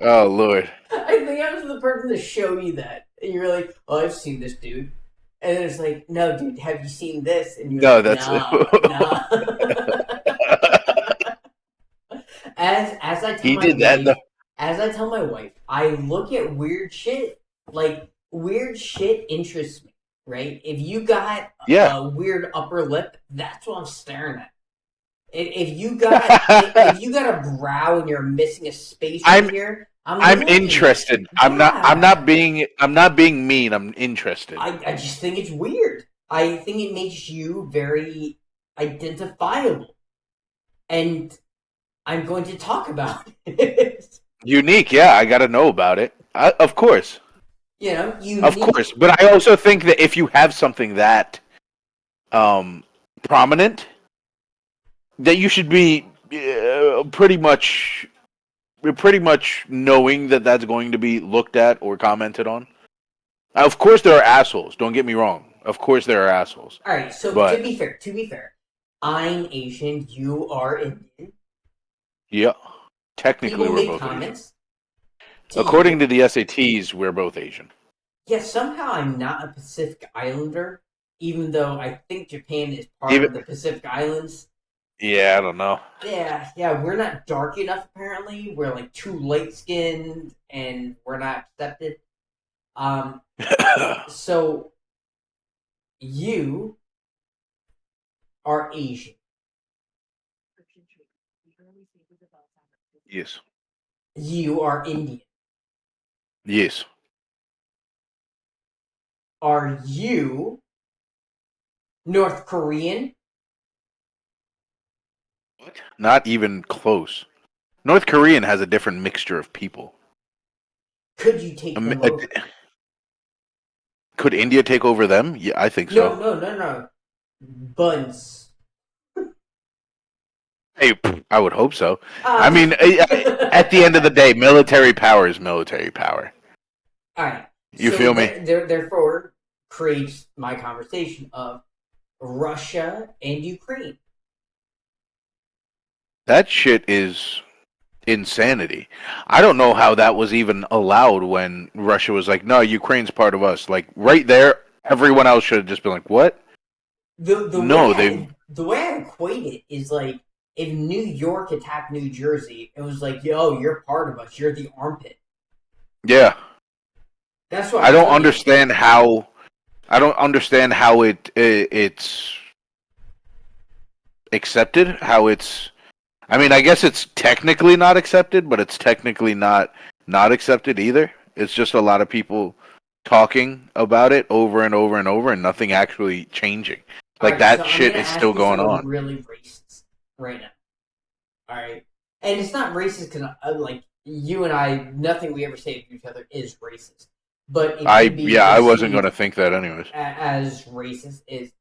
Oh Lord. I think I was the person to show you that. And you're like, oh, I've seen this dude. And then it's like, no, dude, have you seen this? And you're No, like, that's nah. As I tell he my did that. wife, as I tell my wife, I look at weird shit. Like weird shit interests me, right? If you got a weird upper lip, that's what I'm staring at. If you got a brow and you're missing a space right here, I'm interested. Yeah. I'm not being mean. I'm interested. I just think it's weird. I think it makes you very identifiable. And I'm going to talk about it. Unique, yeah, I got to know about it. Of course. You know, Of course, but I also think that if you have something that prominent, that you should be pretty much knowing that that's going to be looked at or commented on. Of course, there are assholes. Don't get me wrong. Of course, there are assholes. All right. So but, to be fair, I'm Asian. You are Indian. Yeah, technically People we're make both comments. Asian. According to the SATs, we're both Asian. Yeah, somehow I'm not a Pacific Islander, even though I think Japan is part of the Pacific Islands. Yeah, I don't know. Yeah, we're not dark enough, apparently. We're, like, too light-skinned, and we're not accepted. So, you are Asian. Yes. You are Indian. Yes. Are you North Korean? Not even close. North Korean has a different mixture of people. Could you take them over? Could India take over them? Yeah, I think so. No. Buns. Hey, I would hope so. I mean, at the end of the day, military power is military power. All right. You feel me? Therefore, creates my conversation of Russia and Ukraine. That shit is insanity. I don't know how that was even allowed when Russia was like, no, Ukraine's part of us. Like, right there, everyone else should have just been like, what? The way I equate it is like, if New York attacked New Jersey, it was like, yo, you're part of us. You're the armpit. Yeah. That's what I don't understand how. I don't understand how it's accepted. How it's I mean, I guess it's technically not accepted, but it's technically not accepted either. It's just a lot of people talking about it over and over and over, and nothing actually changing. Like Alright, so that I'm shit gonna is ask still you going something on. really racist right now. Alright? And it's not racist because, like, you and I, nothing we ever say to each other is racist. But it can be I wasn't going to perceived think that anyways. as racist is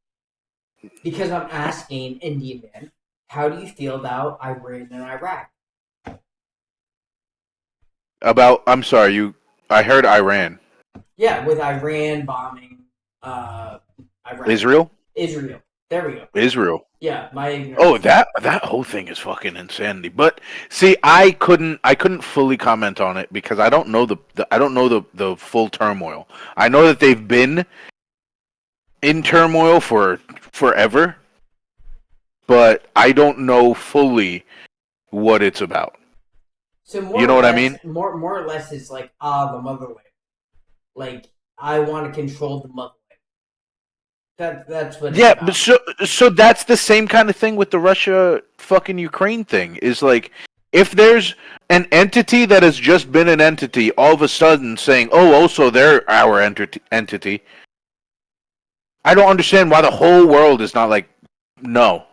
because I'm asking Indian man, how do you feel about Iran and Iraq? I'm sorry, I heard Iran. Yeah, with Iran bombing Iraq. Israel? Israel. There we go. Israel. Yeah, my ignorance. Oh, that whole thing is fucking insanity. But see, I couldn't fully comment on it because I don't know the full turmoil. I know that they've been in turmoil for forever, but I don't know fully what it's about. So more You know or what I less, mean? more or less, it's like the motherland. Like I want to control the motherland. That's what it's Yeah, about. but so that's the same kind of thing with the Russia fucking Ukraine thing. Is like if there's an entity that has just been an entity, all of a sudden saying, "Oh, also they're our entity." I don't understand why the whole world is not like, no,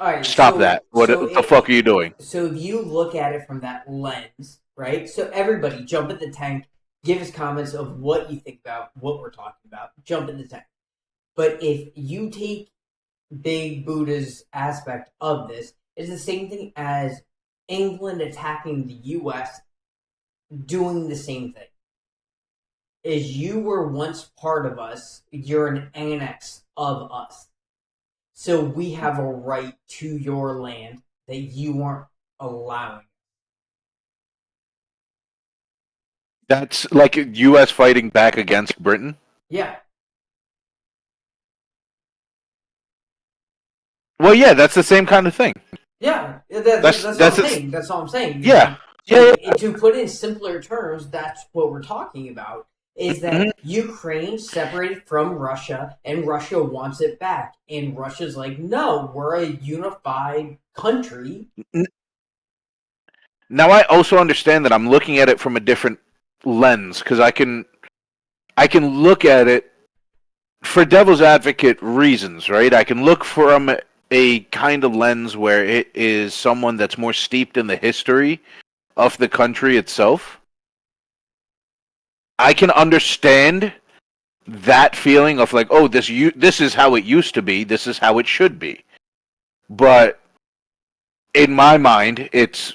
All right, stop that. What the fuck are you doing? So if you look at it from that lens, right? So everybody, jump in the tank. Give us comments of what you think about what we're talking about. Jump in the tank. But if you take Big Buddha's aspect of this, it's the same thing as England attacking the U.S. doing the same thing. Is you were once part of us, you're an annex of us. So we have a right to your land that you aren't allowing. That's like U.S. fighting back against Britain. Yeah. Well, yeah, that's the same kind of thing. Yeah, that's all I'm saying. That's all I'm saying. Yeah. Yeah. To put in simpler terms, that's what we're talking about. Is that Ukraine separated from Russia, and Russia wants it back, and Russia's like, no, we're a unified country. Now I also understand that I'm looking at it from a different lens because I can look at it for devil's advocate reasons, right? I can look from a kind of lens where it is someone that's more steeped in the history of the country itself. I can understand that feeling of like, oh, this is how it used to be, this is how it should be. But in my mind, it's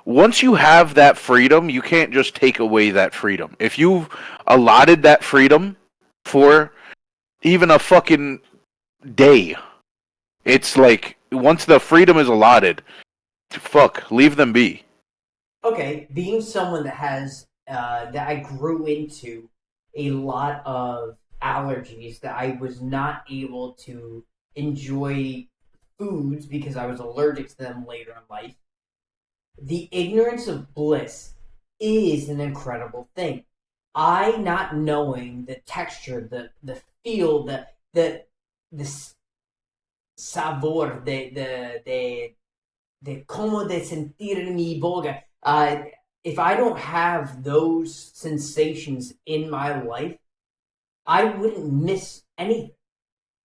once you have that freedom, you can't just take away that freedom. If you've allotted that freedom for even a fucking day, it's like once the freedom is allotted, fuck, leave them be. Okay, being someone that has that I grew into a lot of allergies that I was not able to enjoy foods because I was allergic to them later in life. The ignorance of bliss is an incredible thing. I not knowing the texture, the feel, the sabor, de como de sentir mi boca. If I don't have those sensations in my life, I wouldn't miss anything.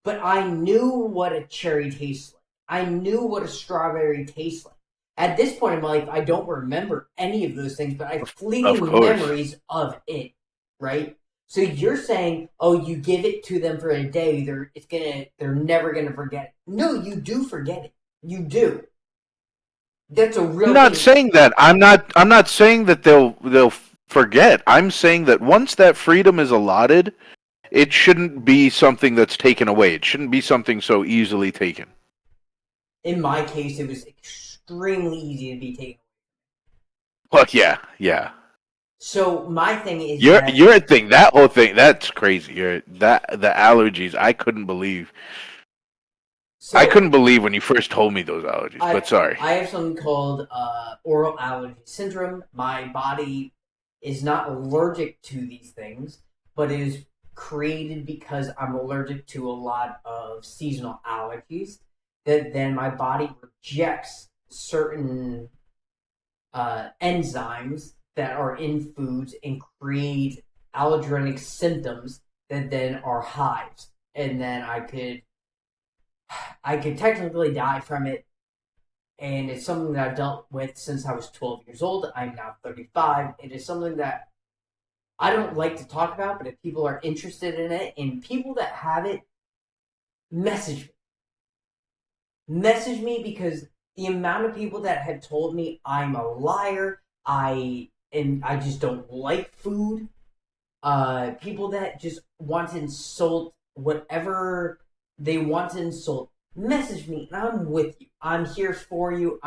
But I knew what a cherry tastes like. I knew what a strawberry tastes like. At this point in my life, I don't remember any of those things, but I have fleeting memories of it, right? So you're saying, oh, you give it to them for a day, they're never gonna forget it. No, you do forget it. You do. That's a real. I'm not saying that. I'm not saying that they'll forget. I'm saying that once that freedom is allotted, it shouldn't be something that's taken away. It shouldn't be something so easily taken. In my case, it was extremely easy to be taken. Well, yeah. So my thing is your thing, that whole thing, that's crazy. The allergies, I couldn't believe. So, I couldn't believe when you first told me those allergies, but sorry. I have something called oral allergy syndrome. My body is not allergic to these things, but it is created because I'm allergic to a lot of seasonal allergies that then my body rejects certain enzymes that are in foods and create allergenic symptoms that then are hives, and then I could technically die from it. And it's something that I've dealt with since I was 12 years old. I'm now 35. It is something that I don't like to talk about, but if people are interested in it, and people that have it, message me. Message me, because the amount of people that have told me I'm a liar, I just don't like food. People that just want to insult whatever they want to insult. Message me, and I'm with you. I'm here for you.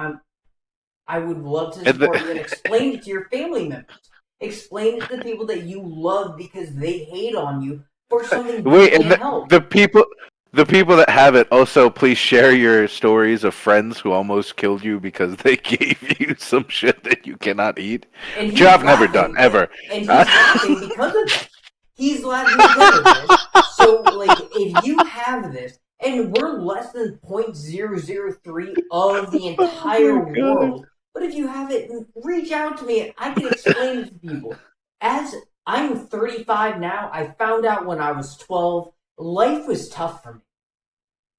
I would love to support you and explain it to your family members. Explain it to the people that you love because they hate on you for something you can't help. The people that have it, also please share your stories of friends who almost killed you because they gave you some shit that you cannot eat. Which I've never done, ever. And he's laughing because of that. He's laughing because of this. So, like, if you have this, and we're less than 0.003 of the entire world, but if you have it, reach out to me. I can explain it to people. As I'm 35 now, I found out when I was 12, life was tough for me.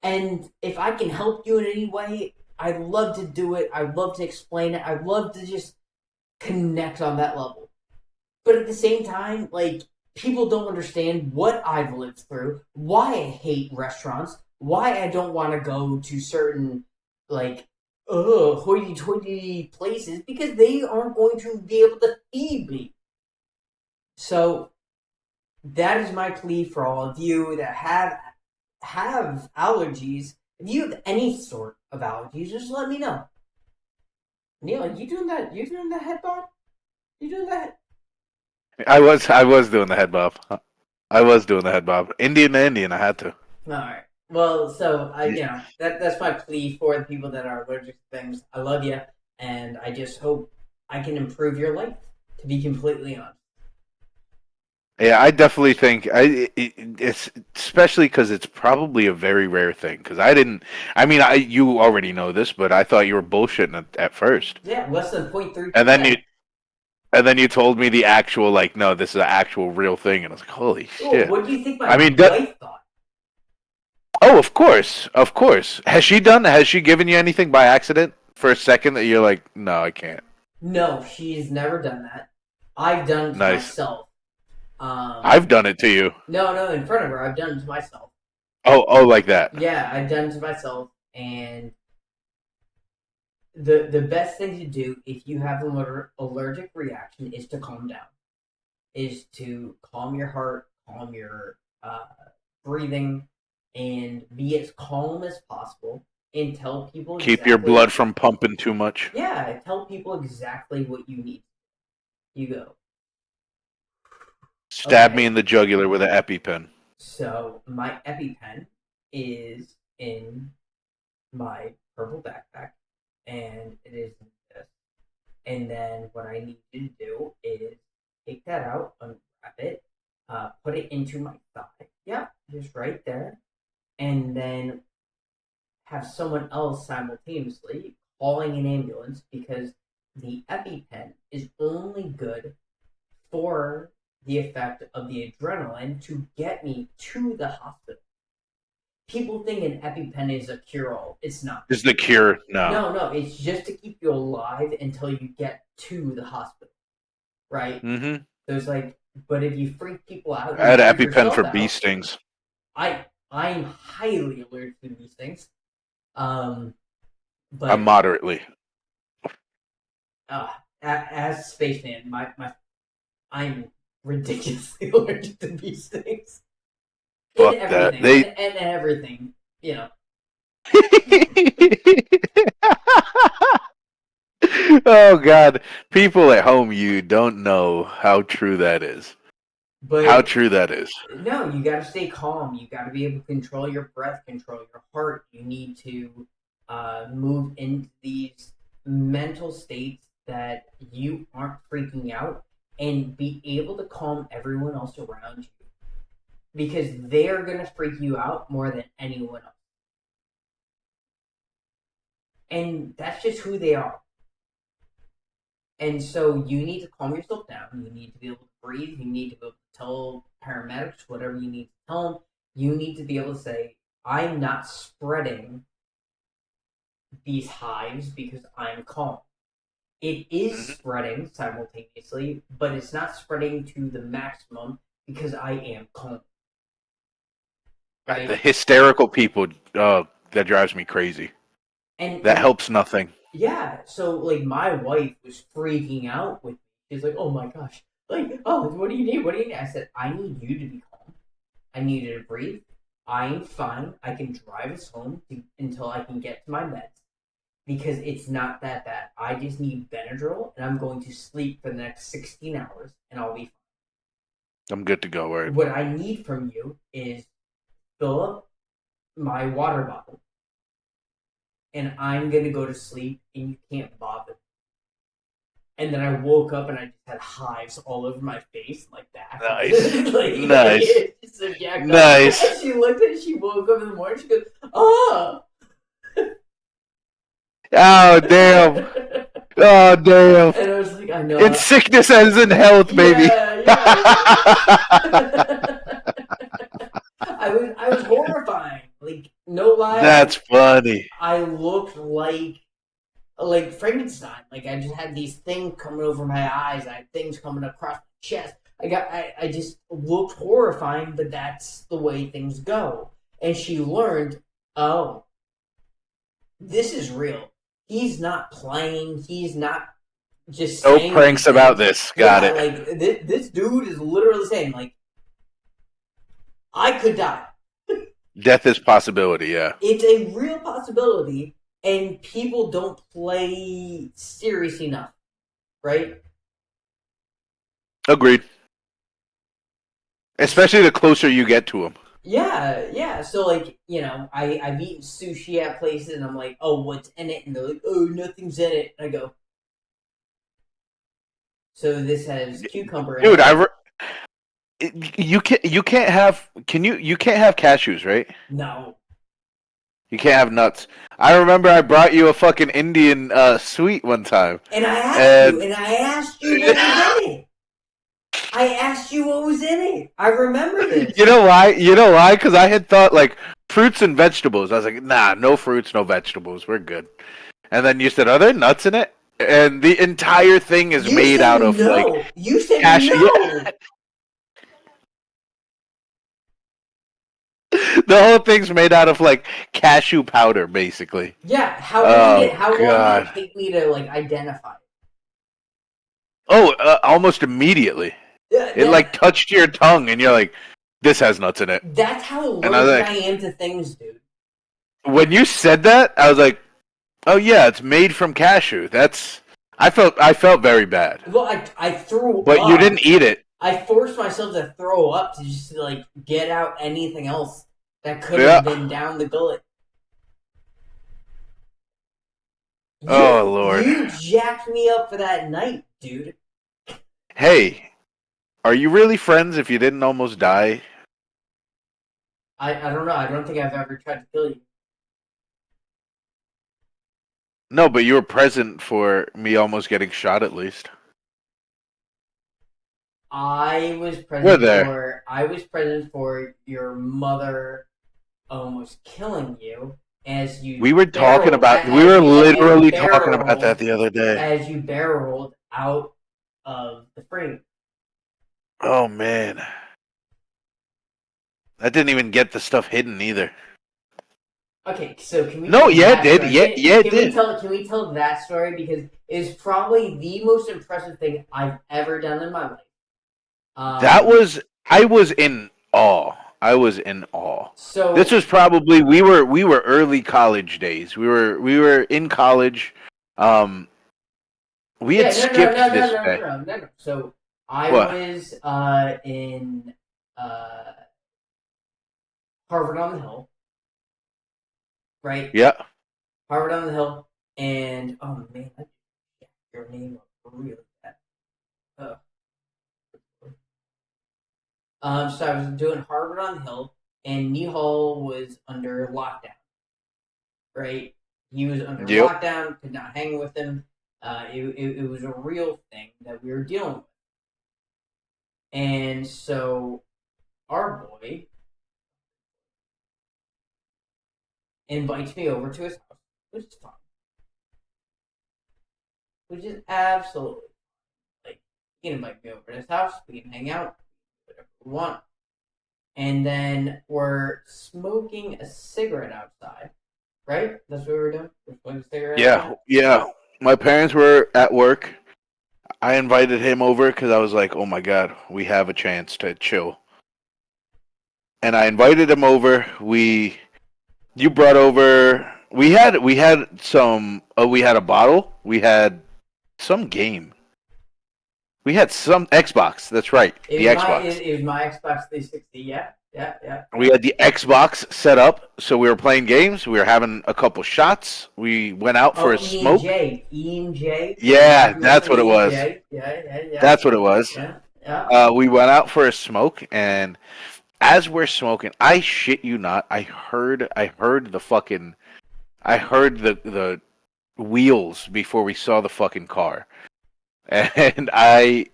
And if I can help you in any way, I'd love to do it. I'd love to explain it. I'd love to just connect on that level. But at the same time, like, people don't understand what I've lived through, why I hate restaurants, why I don't want to go to certain, like, hoity-toity places, because they aren't going to be able to feed me. So, that is my plea for all of you that have allergies. If you have any sort of allergies, just let me know. Neil, you doing that? You doing the head bob? You doing that? I was doing the head bob. I was doing the head bob. Indian to Indian, I had to. All right. Well, so that's my plea for the people that are allergic to things. I love you, and I just hope I can improve your life. To be completely honest. Yeah, I definitely think it's especially because it's probably a very rare thing. Because you already know this, but I thought you were bullshitting at first. Yeah, less than 0.3%. And then you told me the actual, like, no, this is an actual real thing, and I was like, holy shit. What do you think my wife thought? Oh, of course. Has she given you anything by accident for a second that you're like, no, I can't? No, she's never done that. I've done it to myself. I've done it to you. No, in front of her, I've done it to myself. Oh, like that. Yeah, I've done it to myself, and the best thing to do if you have an allergic reaction is to calm down. Is to calm your heart, calm your breathing, and be as calm as possible, and tell people keep your blood from pumping too much. Yeah, tell people exactly what you need. You go. Stab me in the jugular with an EpiPen. So my EpiPen is in my purple backpack, and it is in this. And then what I need you to do is take that out, unwrap it, put it into my thigh. Yeah, just right there. And then have someone else simultaneously calling an ambulance, because the EpiPen is only good for the effect of the adrenaline to get me to the hospital. People think an EpiPen is a cure-all. It's not. It's the cure? No. No. It's just to keep you alive until you get to the hospital. Right? Mm-hmm. So it's like, but if you freak people out... I had an EpiPen for bee stings. I'm highly allergic to bee stings. But I'm moderately. As Spaceman, I'm ridiculously allergic to bee stings. Fuck everything, that. And everything, you know. Oh God, people at home, you don't know how true that is. But how true that is. No, you got to stay calm. You got to be able to control your breath, control your heart. You need to move into these mental states that you aren't freaking out, and be able to calm everyone else around you, because they're going to freak you out more than anyone else. And that's just who they are. And so you need to calm yourself down. You need to be able to breathe. You need to be able to tell paramedics whatever you need to tell them. You need to be able to say, I'm not spreading these hives because I'm calm. It is spreading simultaneously, but it's not spreading to the maximum because I am calm. Right? The hysterical people, that drives me crazy. And That helps nothing. Yeah, so like my wife was freaking out with me. She's like, "Oh my gosh, like, oh, what do you need? What do you need?" I said, "I need you to be calm. I need you to breathe. I'm fine. I can drive us home until I can get to my meds because it's not that bad. I just need Benadryl, and I'm going to sleep for the next 16 hours, and I'll be fine. I'm good to go, right? What I need from you is fill up my water bottle, and I'm going to go to sleep, and you can't bother." And then I woke up and I just had hives all over my face, like that. Nice. Like, Nice. So Nice. And she looked at it, she woke up in the morning, she goes, "Oh." Oh, damn. Oh, damn. And I was like, I know. In sickness as in health, baby. Yeah. I was horrifying. Like, no lie. That's funny. I looked like Frankenstein. Like I just had these things coming over my eyes. I had things coming across my chest. I just looked horrifying, but that's the way things go. And she learned, oh, this is real. He's not playing. He's not just No saying pranks things. about this. Got it. Like this dude is literally saying, like, I could die. Death is possibility, yeah. It's a real possibility, and people don't play serious enough, right? Agreed. Especially the closer you get to them. Yeah. So, like, I've eaten sushi at places, and I'm like, oh, what's in it? And they're like, oh, nothing's in it. And I go, so this has cucumber in Dude, it. you can't have cashews, right? No. You can't have nuts. I remember I brought you a fucking Indian sweet one time. And I asked you what was in it. I asked you what was in it. I remember this. You know why? Because I had thought, like, fruits and vegetables. I was like, nah, no fruits, no vegetables. We're good. And then you said, are there nuts in it? And the entire thing is made out of, like... You said cashew. no. The whole thing's made out of, like, cashew powder, basically. Yeah, how long did God. it take me to, like, identify it? Oh, almost immediately. It, like, touched your tongue, and you're like, this has nuts in it. That's how allergic like, I am to things, dude. When you said that, I was like, oh, yeah, it's made from cashew. I felt very bad. Well, I threw up. But you didn't eat it. I forced myself to throw up to just, like, get out anything else that could have been down the gullet. Oh, Lord. You jacked me up for that night, dude. Hey, are you really friends if you didn't almost die? I don't know. I don't think I've ever tried to kill you. No, but you were present for me almost getting shot, at least. I was present We're there. I was present for your mother almost killing you as you. We were talking about. We were literally talking about that the other day. As you barreled out of the frame. Oh man, that didn't even get the stuff hidden either. Okay, so can we? No, yeah, it did. Yeah, it did. Can we tell that story because it's probably the most impressive thing I've ever done in my life. I was in awe. So this was probably we were early college days. We were in college. We had skipped this day. No. So I was in Harvard on the Hill, right? Yeah. Harvard on the Hill, and oh man, I jacked your name up really bad. So I was doing Harvard on the Hill, and Nihal was under lockdown, right? He was under Yep. lockdown, could not hang with him. It was a real thing that we were dealing with. And so our boy invites me over to his house, which is fine. Which is absolutely like, he can invite me over to his house, we can hang out, whatever we want. And then we're smoking a cigarette outside, right? That's what we were doing? We're smoking a cigarette outside? Yeah. My parents were at work. I invited him over because I was like, oh my God, we have a chance to chill. And I invited him over. You brought over, we had some, we had a bottle. We had some game. We had some Xbox. That's right. The Xbox. It was my Xbox 360, yeah. We had the Xbox set up, so we were playing games. We were having a couple shots. We went out for a smoke. Ian J. Yeah, that's what it was. Yeah. That's what it was. Yeah. We went out for a smoke, and as we're smoking, I shit you not, I heard the wheels before we saw the fucking car, and I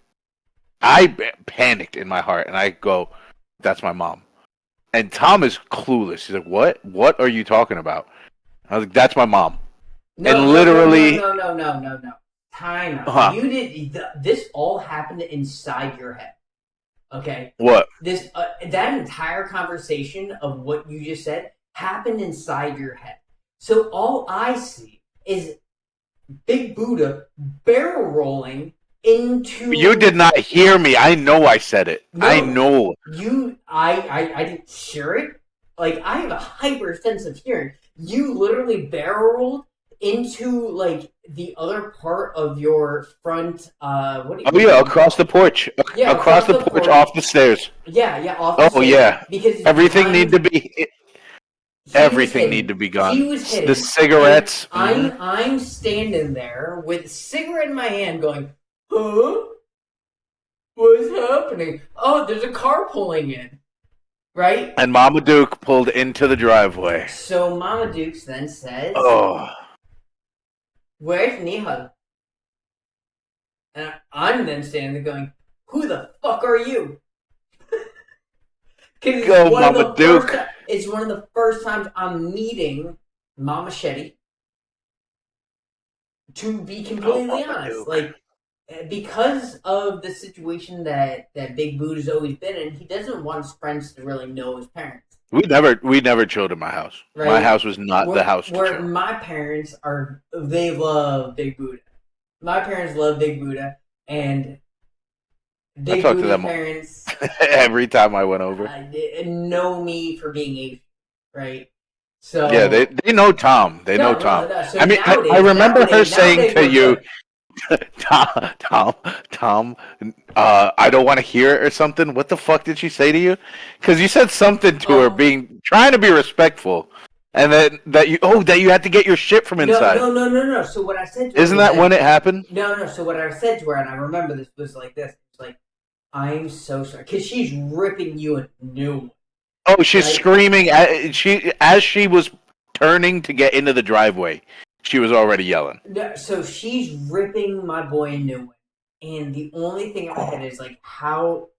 panicked in my heart, and I go, "That's my mom." And Tom is clueless. He's like, "What? What are you talking about?" I was like, "That's my mom." No. Time out. Uh-huh. You did this all happened inside your head. Okay. What? This that entire conversation of what you just said happened inside your head. So all I see is Big Buddha barrel rolling into. You did not hear me. I know I said it. No, I know. I didn't hear it. Like, I have a hyper sense of hearing. You literally barrel rolled into like the other part of your front. What do you? Oh yeah, across the porch. Yeah, across the porch, off the stairs. Yeah, off the stairs. Yeah. Because Everything need to be. Everything need to be gone. He was hidden. The cigarettes. I'm standing there with a cigarette in my hand, going, "Huh? What's happening? Oh, there's a car pulling in." Right? And Mama Duke pulled into the driveway. So Mama Dukes then says, Oh. "Where's Nihal?" And I'm then standing there going, "Who the fuck are you?" Go, Mama Duke. It's one of the first times I'm meeting Mama Shetty. To be completely honest, Duke. like, because of the situation that Big Boot has always been in, he doesn't want his friends to really know his parents. We never chilled in my house. Right? My house was not the house to where chill. my parents they love Big Buddha. My parents love Big Buddha, and Big talk to Buddha's them parents Every time I went over. know me for being Asian, right? So Yeah, they know Tom. They know Tom. No. So I mean, I remember her saying to you, Tom, I don't want to hear it or something. What the fuck did she say to you? Because you said something to her, trying to be respectful, and then that you had to get your shit from inside. No. So what I said to her Isn't that when it happened? No. So what I said to her, and I remember this was like this. It's like, "I'm so sorry," because she's ripping you a new one. Oh, she's screaming as she was turning to get into the driveway. She was already yelling. No, so she's ripping my boy a new one, and the only thing in my head is like, how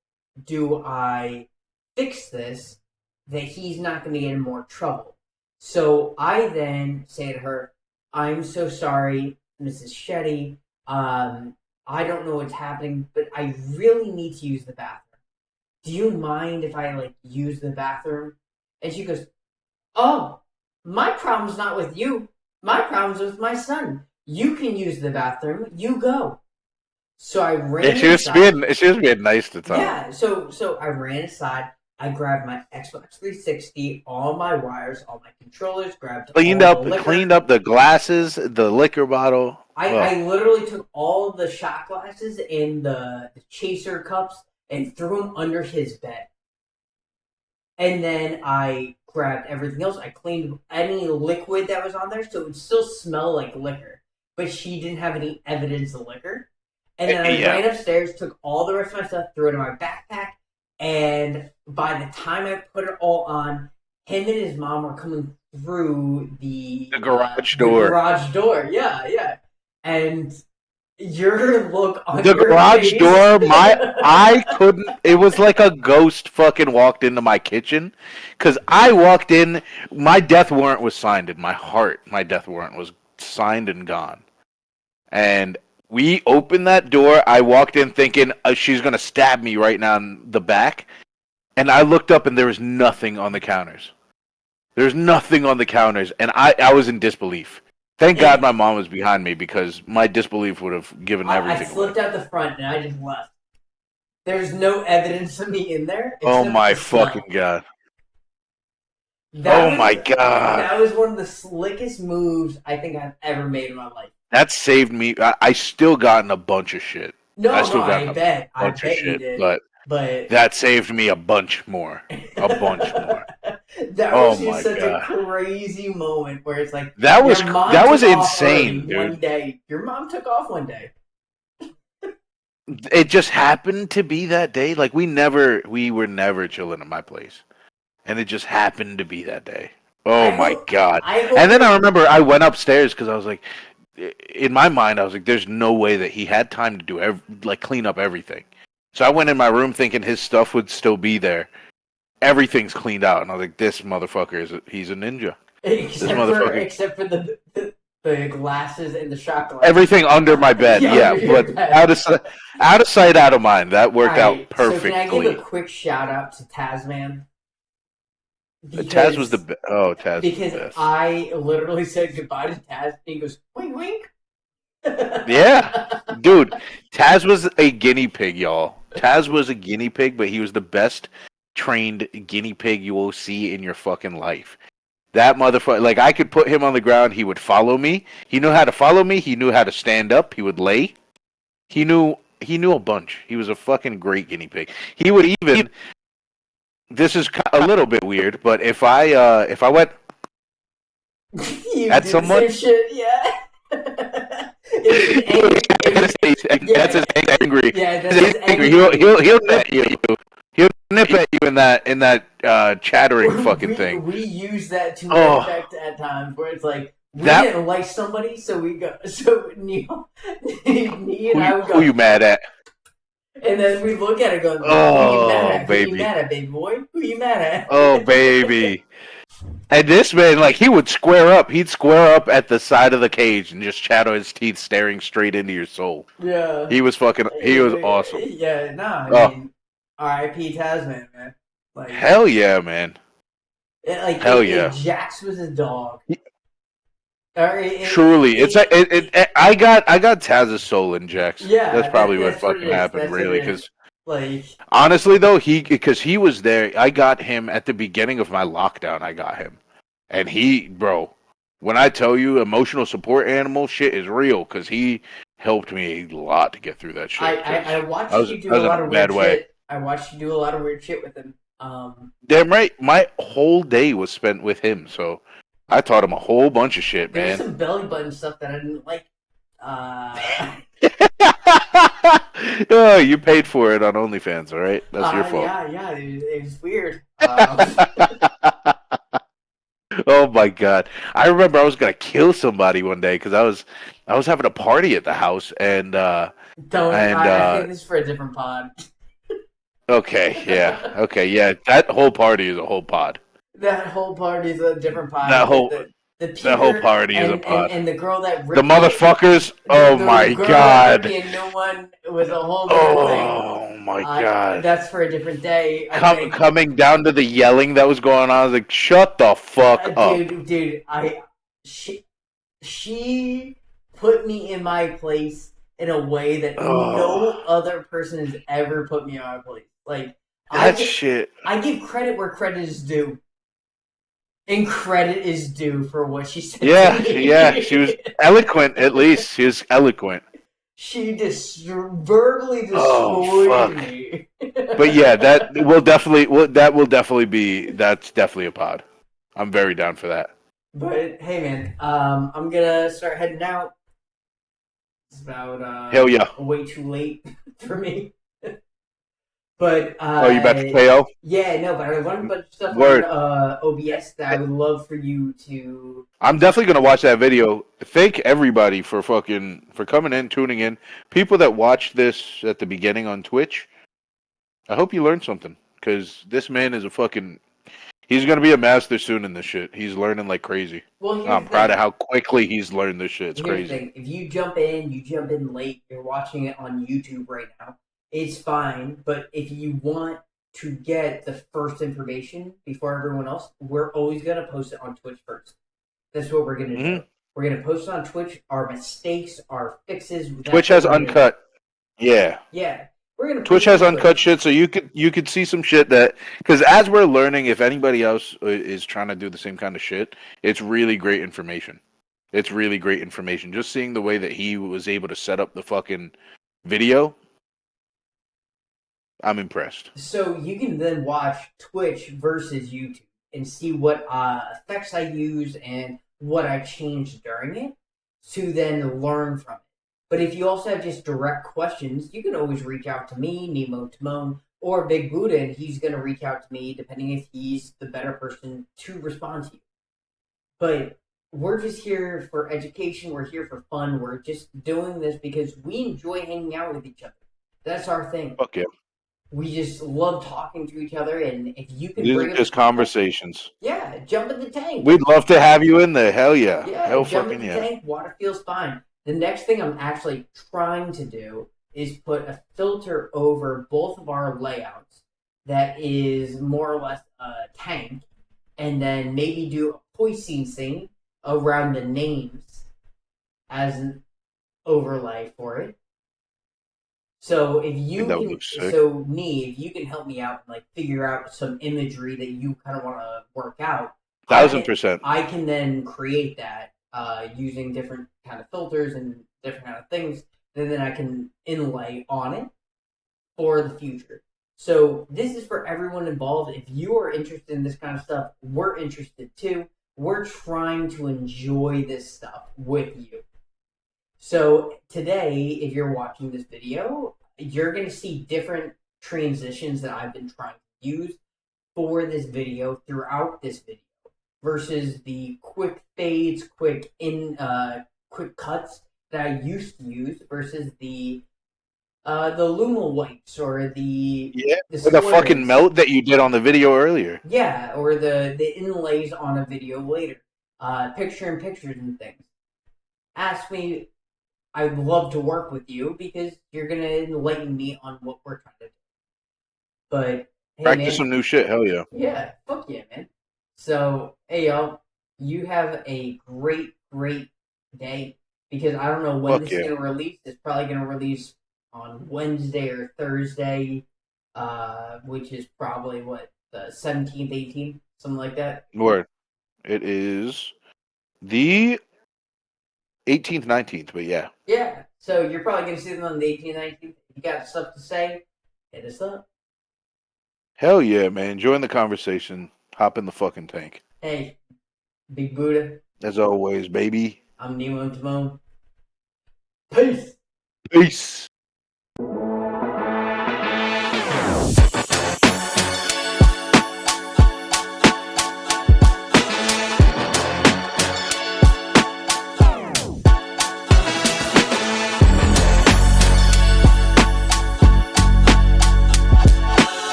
do I fix this that he's not going to get in more trouble? So I then say to her, "I'm so sorry, Mrs. Shetty. I don't know what's happening, but I really need to use the bathroom. Do you mind if I use the bathroom?" And she goes, "Oh, my problem's not with you. My problem's with my son. You can use the bathroom. You go." So I ran. She was being nice to Tom. Yeah. So I ran aside. I grabbed my Xbox 360, all my wires, all my controllers, cleaned up the glasses, the liquor bottle. I literally took all the shot glasses and the chaser cups and threw them under his bed. And then I grabbed everything else. I cleaned any liquid that was on there, so it would still smell like liquor. But she didn't have any evidence of liquor. And then I ran upstairs, took all the rest of my stuff, threw it in my backpack, and by the time I put it all on, him and his mom were coming through the garage door. The garage door, yeah. And your look on The your garage face. door, I couldn't. It was like a ghost fucking walked into my kitchen, because I walked in. My death warrant was signed in my heart. My death warrant was signed and gone. And we opened that door. I walked in thinking she's gonna stab me right now in the back, and I looked up and there was nothing on the counters. There's nothing on the counters, and I was in disbelief. Thank God my mom was behind me, because my disbelief would have given everything I slipped away. out the front and I just left. There's no evidence of me in there. Oh except my the smell. fucking God. That My God. That was one of the slickest moves I think I've ever made in my life. That saved me. I still gotten a bunch of shit. I bet you shit, did. But that saved me a bunch more. A bunch more. That Oh was my just such God. a crazy moment where it's like That was your mom that was took off insane, early dude. One day, your mom took off one day. It just happened to be that day. Like we were never chilling at my place, and it just happened to be that day. Oh my God! And then I remember I went upstairs because I was like, in my mind, I was like, "There's no way that he had time to do clean up everything." So I went in my room thinking his stuff would still be there. Everything's cleaned out, and I was like, "This motherfucker he's a ninja." Except for the glasses and the shot glass. Everything under my bed, yeah, but out of sight, out of mind. That worked out perfectly. So can I give a quick shout out to Tasman? Taz was the best. Oh, Taz because was the best. I literally said goodbye to Taz, and he goes, wink, wink. Yeah, dude, Taz was a guinea pig, y'all. Taz was a guinea pig, but he was the best trained guinea pig you will see in your fucking life. That motherfucker, like, I could put him on the ground, he would follow me. He knew how to follow me. He knew how to stand up. He would lay. He knew a bunch. He was a fucking great guinea pig. He would even. This is a little bit weird, but if I went at someone, the same shit, yeah. That's his angry. Yeah, that's his angry. He'll net you. He'll nip at you in that chattering fucking thing. We use that to effect at times where it's like we didn't like somebody, so we go. So Neil and I would go. Who you mad at? And then we look at it going, baby. Who you mad at, baby boy? Who you mad at? Oh, baby. And this man, like, he would square up. He'd square up at the side of the cage and just chatter his teeth, staring straight into your soul. Yeah. He was awesome. Yeah, I mean, R.I.P. Tasman, man. Like, hell yeah, man. Hell yeah. Jax was a dog. Truly, it's like I got Taz's soul in Jax. Yeah, that's probably what fucking happened, really. Because honestly, though, because he was there, I got him at the beginning of my lockdown. I got him, and bro, when I tell you emotional support animal shit is real, because he helped me a lot to get through that shit. I watched you do a lot of weird shit. I watched you do a lot of weird shit with him. Damn right, my whole day was spent with him, so. I taught him a whole bunch of shit, man. There's some belly button stuff that I didn't like. Oh, you paid for it on OnlyFans, all right? That's your fault. Yeah, it was weird. Oh my God! I remember I was gonna kill somebody one day because I was having a party at the house and. I think this is for a different pod. Okay, yeah. That whole party is a whole pod. That whole party is a different pod. That whole party is a pod. And the girl that ripped the motherfuckers. My God! The new one was a whole different thing. Oh my God! That's for a different day. Coming down to the yelling that was going on, I was like, "Shut the fuck up, dude!" She put me in my place in a way that no other person has ever put me in my place. Like shit. I give credit where credit is due. And credit is due for what she said. Yeah. She was eloquent. At least she was eloquent. She verbally destroyed me. But yeah, that's definitely a pod. I'm very down for that. But hey, man, I'm gonna start heading out. It's about hell yeah, way too late for me. But Oh, you about to KO? yeah, no, but I learned a bunch of stuff Word. on OBS that I would love for you to. I'm definitely gonna watch that video. Thank everybody for coming in, tuning in. People that watched this at the beginning on Twitch. I hope you learned something, because this man is a fucking. He's gonna be a master soon in this shit. He's learning like crazy. Well, here's I'm the proud thing. of how quickly he's learned this shit. It's Here's crazy. the thing. If you jump in late, you're watching it on YouTube right now, it's fine. But if you want to get the first information before everyone else, we're always going to post it on Twitch first. That's what we're going to do. We're going to post it on Twitch, our mistakes, our fixes. Twitch has uncut. Yeah. Yeah. We're gonna Twitch has uncut shit, so you could see some shit that, because as we're learning, if anybody else is trying to do the same kind of shit, it's really great information. It's really great information. Just seeing the way that he was able to set up the fucking video, I'm impressed. So you can then watch Twitch versus YouTube and see what effects I use and what I changed during it to then learn from it. But if you also have just direct questions, you can always reach out to me, Nemo Timon, or Big Buddha, and he's going to reach out to me depending if he's the better person to respond to you. But we're just here for education. We're here for fun. We're just doing this because we enjoy hanging out with each other. That's our thing. Fuck yeah. We just love talking to each other, and if you can These bring are up just conversations. yeah, jump in the tank. We'd love to have you in there. Hell yeah. Yeah, Hell jump fucking in the yeah. tank. Water feels fine. The next thing I'm actually trying to do is put a filter over both of our layouts that is more or less a tank, and then maybe do a hoisting thing around the names as an overlay for it. So if you That would can, look sick. so Nee, if you can help me out and like figure out some imagery that you kind of want to work out, 1000%. I can then create that using different kind of filters and different kind of things. And then I can inlay on it for the future. So this is for everyone involved. If you are interested in this kind of stuff, we're interested too. We're trying to enjoy this stuff with you. So today, if you're watching this video, you're going to see different transitions that I've been trying to use for this video throughout this video versus the quick fades, quick cuts that I used to use versus the Luma wipes or the the fucking melt that you did on the video earlier. Yeah, or the inlays on a video later, picture in pictures and things. Ask me. I'd love to work with you because you're gonna enlighten me on what we're trying to do. But hey, practice man, some new shit. Hell yeah. Yeah, fuck yeah, man. So hey, y'all, you have a great day because I don't know when Fuck this yeah. is gonna release. It's probably gonna release on Wednesday or Thursday, which is probably what the 17th, 18th, something like that. Word. It is the 18th, 19th, but yeah. Yeah, so you're probably going to see them on the 18th, 19th. If you got stuff to say, hit us up. Hell yeah, man. Join the conversation. Hop in the fucking tank. Hey, Big Buddha. As always, baby. I'm NimonTank. Peace! Peace.